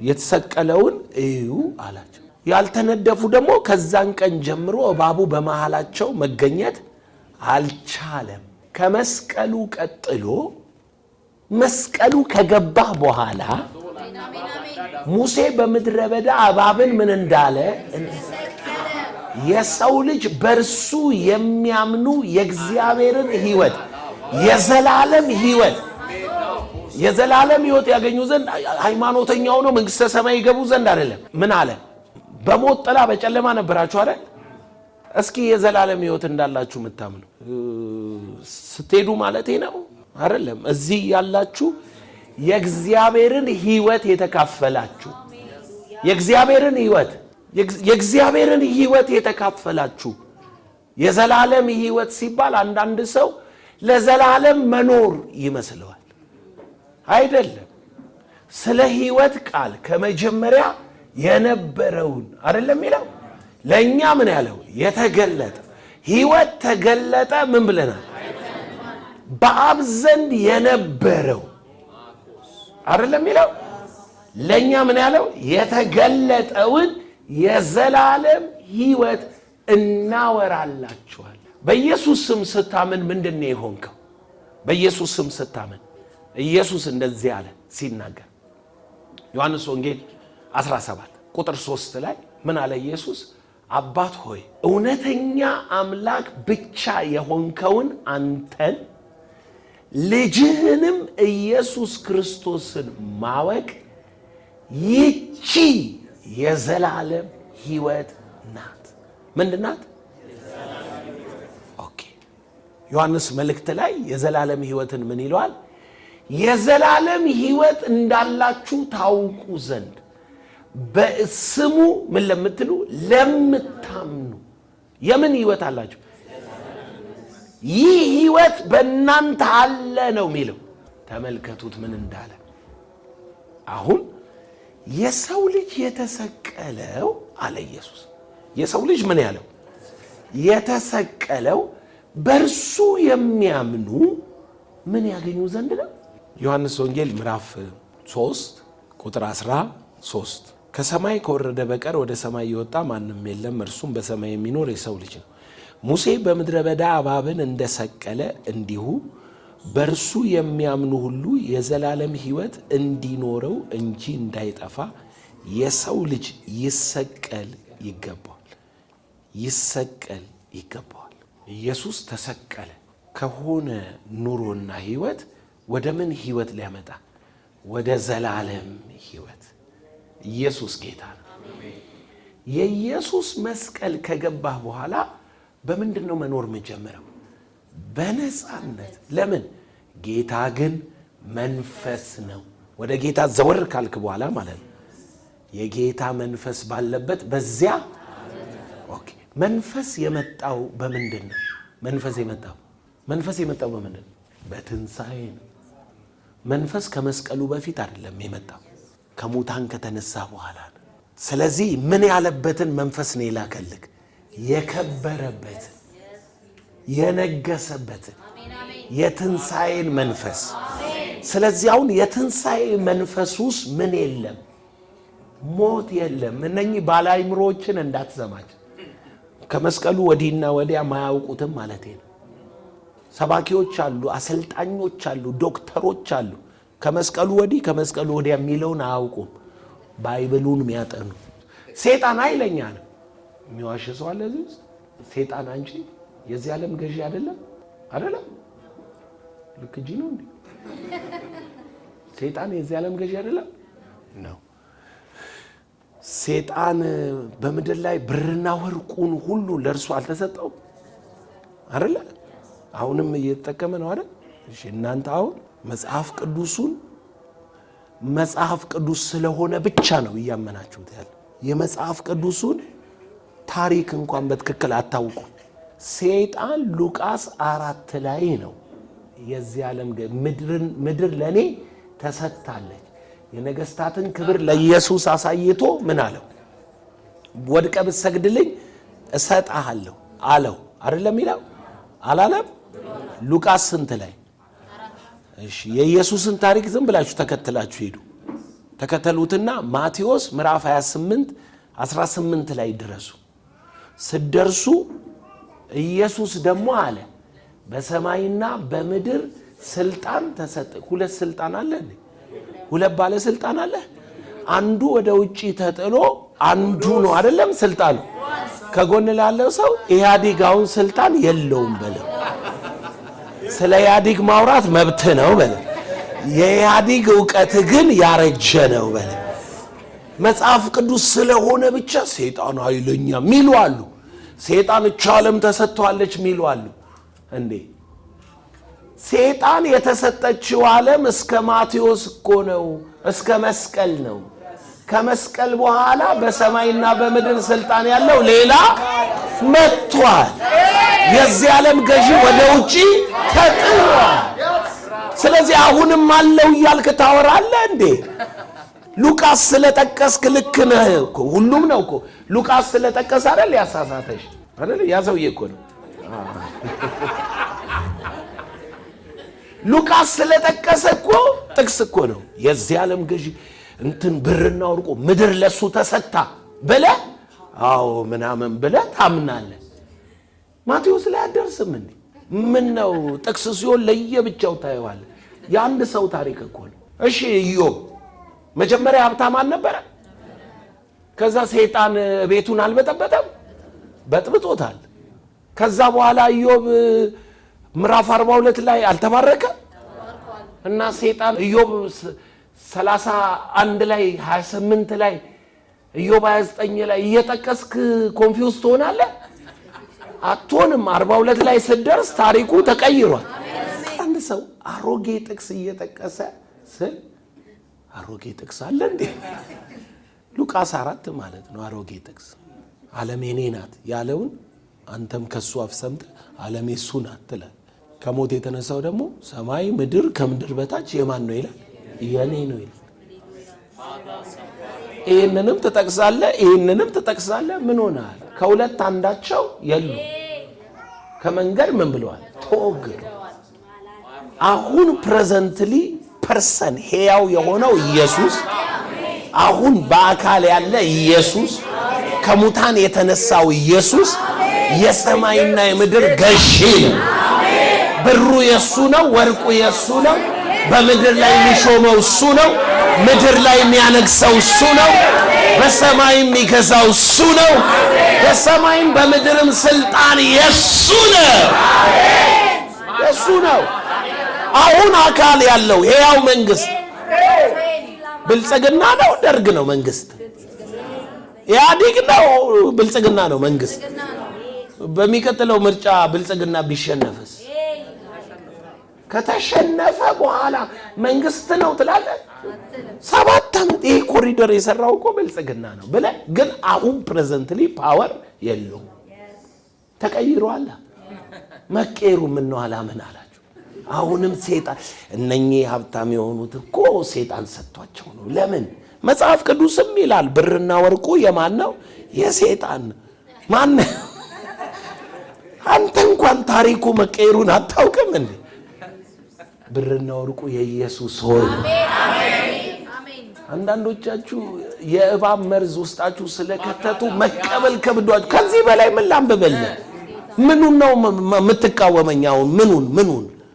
የተሰቀለውን እዩ አላቸው። ያልተነደፉ ደግሞ ከዛን ቀን ጀምሮ እባቡ በመሃላቸው መገኘት አልቻለም። ከመስቀሉ ቀጥሎ መስቀሉ ከገባ በኋላ ሙሴ በምድረ በዳ እባብን ምን እንዳለ የሰው ልጅ በርሱ የሚያምኑ የእግዚአብሔርን ሕይወት የዘላለም ሕይወት ያገኙ ዘንድ ሃይማኖተኛው ነው መንግስተ ሰማይ ይገቡ ዘንድ አይደለም። ምን አለ? በሞት ጥላ በጨለማ ነበራችሁ አይደል? እስኪ የዘላለም ሕይወት እንዳላችሁ የምታምኑ ስትሄዱ ማለት ነው አይደለም? እዚህ ያላችሁ የእግዚአብሔርን ሕይወት የተካፈላችሁ የእግዚአብሔርን ሕይወት የእግዚአብሔርን ሕይወት የተካፈላችሁ የዘላለም ሕይወት ሲባል አንዳንድ ሰው ለዘላለም መኖር ይመስለዋል። አይደለም። ስለ ሕይወት ቃል ከመጀመሪያ የነበረውን አይደለም ይላል። ለኛ ምን ያለው የተገለጠ ሕይወት ተገለጠ። ምን ብለናል? በአብ ዘንድ የነበረው አይደለም ይላል። ለኛ ምን ያለው የተገለጠውን የዘላለም ሕይወት እናወራላችኋል። በኢየሱስ ስም ስታምን ምንድነው የሆንከው? በኢየሱስ ስም ስታምን ኢየሱስ እንደዚህ አለ ሲናገር ዮሐንስ ወንጌል 17 ቁጥር 3 ላይ ምን አለ ኢየሱስ? አባት ሆይ እውነተኛ አምላክ ብቻ የሆንከውን አንተን ልጅህንም ኢየሱስ ክርስቶስን ማወቅ ይቺ የዘላለም ሕይወት ናት። ምንድናት? ኦኬ። ዮሐንስ መልእክት ላይ የዘላለም ሕይወትን ምን ይለዋል? የዘላለም ሕይወት እንዳላችሁ ታውቁ ዘንድ በስሙ ምን ለምትሉ ለምታምኑ። የምን ሕይወት አላችሁ? ይህ ሕይወት በእናንተ አለ ነው የሚለው። ተመልከቱት ምን እንዳለ። አሁን የሰው ልጅ የተሰቀለው አለ ኢየሱስ። የሰው ልጅ ምን ያለው? የተሰቀለው በእርሱ የሚያምኑ ምን ያገኙ ዘንድ ነው። ዮሐንስ ወንጌል ምዕራፍ 3 ቁጥር 13 ከሰማይ ከወረደ በቀር ወደ ሰማይ የወጣ ማንም የለም፣ እርሱም በሰማይ የሚኖር የሰው ልጅ ነው። ሙሴ በምድረ በዳ እባብን እንደሰቀለ እንዲሁ በእርሱ የሚያምኑ ሁሉ የዘላለም ሕይወት እንዲኖረው እንጂ እንዳይጠፋ የሰው ልጅ ይሰቀል ይገባዋል። ይሰቀል ይገባዋል። ኢየሱስ ተሰቀለ ከሆነ ኑሮና ሕይወት ወደ ምን ሕይወት ሊያመጣ? ወደ ዘላለም ሕይወት። ኢየሱስ ጌታ ነው። የኢየሱስ መስቀል ከገባህ በኋላ በምንድን ነው መኖር የምጀምረው? በነፃነት። ለምን? ጌታ ግን መንፈስ ነው። ወደ ጌታ ዘወር ካልክ በኋላ ማለት ነው የጌታ መንፈስ ባለበት በዚያ ኦኬ። መንፈስ የመጣው በምንድን ነው? መንፈስ የመጣው በምንድን ነው? በትንሣኤ ነው። መንፈስ ከመስቀሉ በፊት አይደለም የመጣው፣ ከሙታን ከተነሳ በኋላ ነው። ስለዚህ ምን ያለበትን መንፈስ ነው የላከልክ? የከበረበትን የነገሰበትን የትንሣኤን መንፈስ። ስለዚህ አሁን የትንሣኤ መንፈስ ውስጥ ምን የለም? ሞት የለም። እነኚህ ባለአእምሮዎችን እንዳትሰማቸው። ከመስቀሉ ወዲህና ወዲያ ማያውቁትም ማለት ነው። ሰባኪዎች አሉ፣ አሰልጣኞች አሉ፣ ዶክተሮች አሉ። ከመስቀሉ ወዲህ ከመስቀሉ ወዲያ የሚለውን አያውቁም። ባይብሉን የሚያጠኑ። ሴጣን ኃይለኛ ነው። የሚዋሽ ሰው አለ እዚህ ውስጥ? ሴጣን አንቺ የዚህ ዓለም ገዢ አይደለም። ልክ እንጂ ነው እንዴ? ሴጣን የዚህ ዓለም ገዢ አይደለም ነው። ሴጣን በምድር ላይ ብርና ወርቁን ሁሉ ለእርሱ አልተሰጠውም አይደለ? አሁንም እየተጠቀመ ነው አይደል? እሺ እናንተ አሁን መጽሐፍ ቅዱስ ስለሆነ ብቻ ነው እያመናችሁት ያለ። የመጽሐፍ ቅዱሱን ታሪክ እንኳን በትክክል አታውቁ። ሴጣን ሉቃስ 4 ላይ ነው የዚህ ዓለም ምድር ለኔ ተሰጥታለች፣ የነገስታትን ክብር ለኢየሱስ አሳይቶ ምን አለው? ወድቀ ብትሰግድልኝ እሰጥሃለሁ አለው። አይደለም ይላል አላለም? ሉቃስ ስንት ላይ? እሺ የኢየሱስን ታሪክ ዝም ብላችሁ ተከትላችሁ ሄዱ። ተከተሉትና ማቴዎስ ምዕራፍ 28 18 ላይ ድረሱ። ስደርሱ ኢየሱስ ደግሞ አለ በሰማይና በምድር ስልጣን ተሰጠ። ሁለት ስልጣን አለ። ሁለት ባለስልጣን አለ። አንዱ ወደ ውጪ ተጥሎ አንዱ ነው አይደለም ስልጣኑ። ከጎን ላለው ሰው ኢህአዲጋውን ስልጣን የለውም በለው። ስለ ኢህአዲግ ማውራት መብት ነው በለው። የኢህአዲግ ዕውቀት ግን ያረጀ ነው በለው። መጽሐፍ ቅዱስ ስለሆነ ብቻ ሴጣን ኃይለኛ ሚሉ አሉ። ሴጣን እቻ ዓለም ተሰጥቷለች ሚሉ አሉ። እንዴ ሴጣን የተሰጠችው ዓለም እስከ ማቴዎስ እኮ ነው፣ እስከ መስቀል ነው። ከመስቀል በኋላ በሰማይና በምድር ስልጣን ያለው ሌላ መጥቷል። የዚህ ዓለም ገዢ ወደ ውጪ ተጥሏል። ስለዚህ አሁንም አለው እያልክ ታወራለህ እንዴ? ሉቃስ ስለጠቀስክ ልክ ነህ እኮ። ሁሉም ነው እኮ ሉቃስ ስለጠቀስ አይደል ያሳሳተሽ አይደል? ያዘውዬ እኮ ነው። ሉቃስ ስለጠቀሰ እኮ ጥቅስ እኮ ነው። የዚህ ዓለም ገዢ እንትን ብርና ወርቁ ምድር ለሱ ተሰጣ ብለህ አዎ ምናምን ብለህ ታምናለህ። ማቴዎስ ላይ አደርስም እንዴ? ምን ነው ጥቅስ ሲሆን ለየብቻው ታየዋለህ። የአንድ ሰው ታሪክ እኮ ነው። እሺ ኢዮብ መጀመሪያ ሀብታም አልነበረ? ከዛ ሰይጣን ቤቱን አልበጠበጠም? በጥብጦታል። ከዛ በኋላ ኢዮብ ምዕራፍ 42 ላይ አልተባረከ እና ሰይጣን ኢዮብ 31 ላይ 28 ላይ ኢዮብ 29 ላይ እየጠቀስክ ኮንፊውዝ ትሆናለህ? አትሆንም። 42 ላይ ስትደርስ ታሪኩ ተቀይሯል። አንድ ሰው አሮጌ ጥቅስ እየጠቀሰ ስል አሮጌ ጥቅስ አለ እንዴ? ሉቃስ 4 ማለት ነው አሮጌ ጥቅስ። ዓለም የኔ ናት ያለውን አንተም ከሱ አፍ ሰምተህ ዓለም የሱ ናት ትላለህ። ከሞት የተነሳው ደግሞ ሰማይ ምድር ከምድር በታች የማን ነው ይላል? የኔ ነው ይላል። ይህንንም ትጠቅሳለህ። ምን ሆነሃል? ከሁለት አንዳቸው የሉ ከመንገድ ምን ብለዋል? ተወግዱ። አሁን ፕሬዘንትሊ ፐርሰን ሕያው የሆነው ኢየሱስ፣ አሁን በአካል ያለ ኢየሱስ፣ ከሙታን የተነሳው ኢየሱስ የሰማይና የምድር ገዢ ነው። ብሩ የሱ ነው፣ ወርቁ የሱ ነው። በምድር ላይ የሚሾመው እሱ ነው። ምድር ላይ የሚያነግሰው እሱ ነው። በሰማይ የሚገዛው እሱ ነው። በሰማይም በምድርም ስልጣን የሱ ነው። የሱ ነው። አሁን አካል ያለው ሕያው መንግስት ብልጽግና ነው፣ ደርግ ነው መንግስት፣ ኢህአዴግ ነው፣ ብልጽግና ነው መንግስት። በሚቀጥለው ምርጫ ብልጽግና ቢሸነፍስ? ከተሸነፈ በኋላ መንግስት ነው ትላለህ? 7 ዓመት ይሄ ኮሪደር የሰራው እኮ ብልጽግና ነው ብለህ ግን አሁን ፕሬዘንትሊ ፓወር የለውም። ተቀይሯል። መቀየሩ ምን ነው አላምን አላችሁ? አሁንም ሰይጣን እነኚህ ሀብታም የሆኑት እኮ ሰይጣን ሰጥቷቸው ነው። ለምን? መጽሐፍ ቅዱስም ይላል ብርና ወርቁ የማን ነው? የሰይጣን። ማን? አንተ እንኳን ታሪኩ መቀየሩን አታውቅም እንዴ? ብርና ወርቁ የኢየሱስ ሆይ። አንዳንዶቻችሁ የእባብ መርዝ ውስጣችሁ ስለከተቱ መቀበል ከብዷችሁ ከዚህ በላይ ምን ላንብበልህ? ምኑን ነው የምትቃወመኝ? አሁን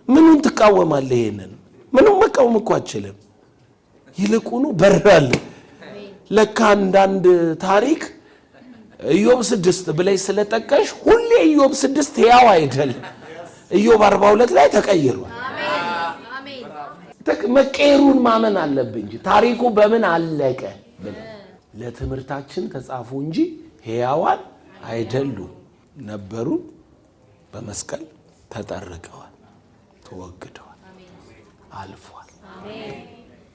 ምኑን ትቃወማለህ? ይሄንን ምኑን መቃወም እኮ አትችልም። ይልቁኑ በራል። ለካ አንዳንድ ታሪክ ኢዮብ 6 ብለሽ ስለጠቀሽ ሁሌ ኢዮብ 6 ሕያው አይደለም። ኢዮብ 42 ላይ ተቀይሯል። መቀየሩን ማመን አለብን እንጂ ታሪኩ በምን አለቀ ብለን ለትምህርታችን ተጻፉ እንጂ ሕያዋን አይደሉም ነበሩ። በመስቀል ተጠርቀዋል፣ ተወግደዋል፣ አልፏል።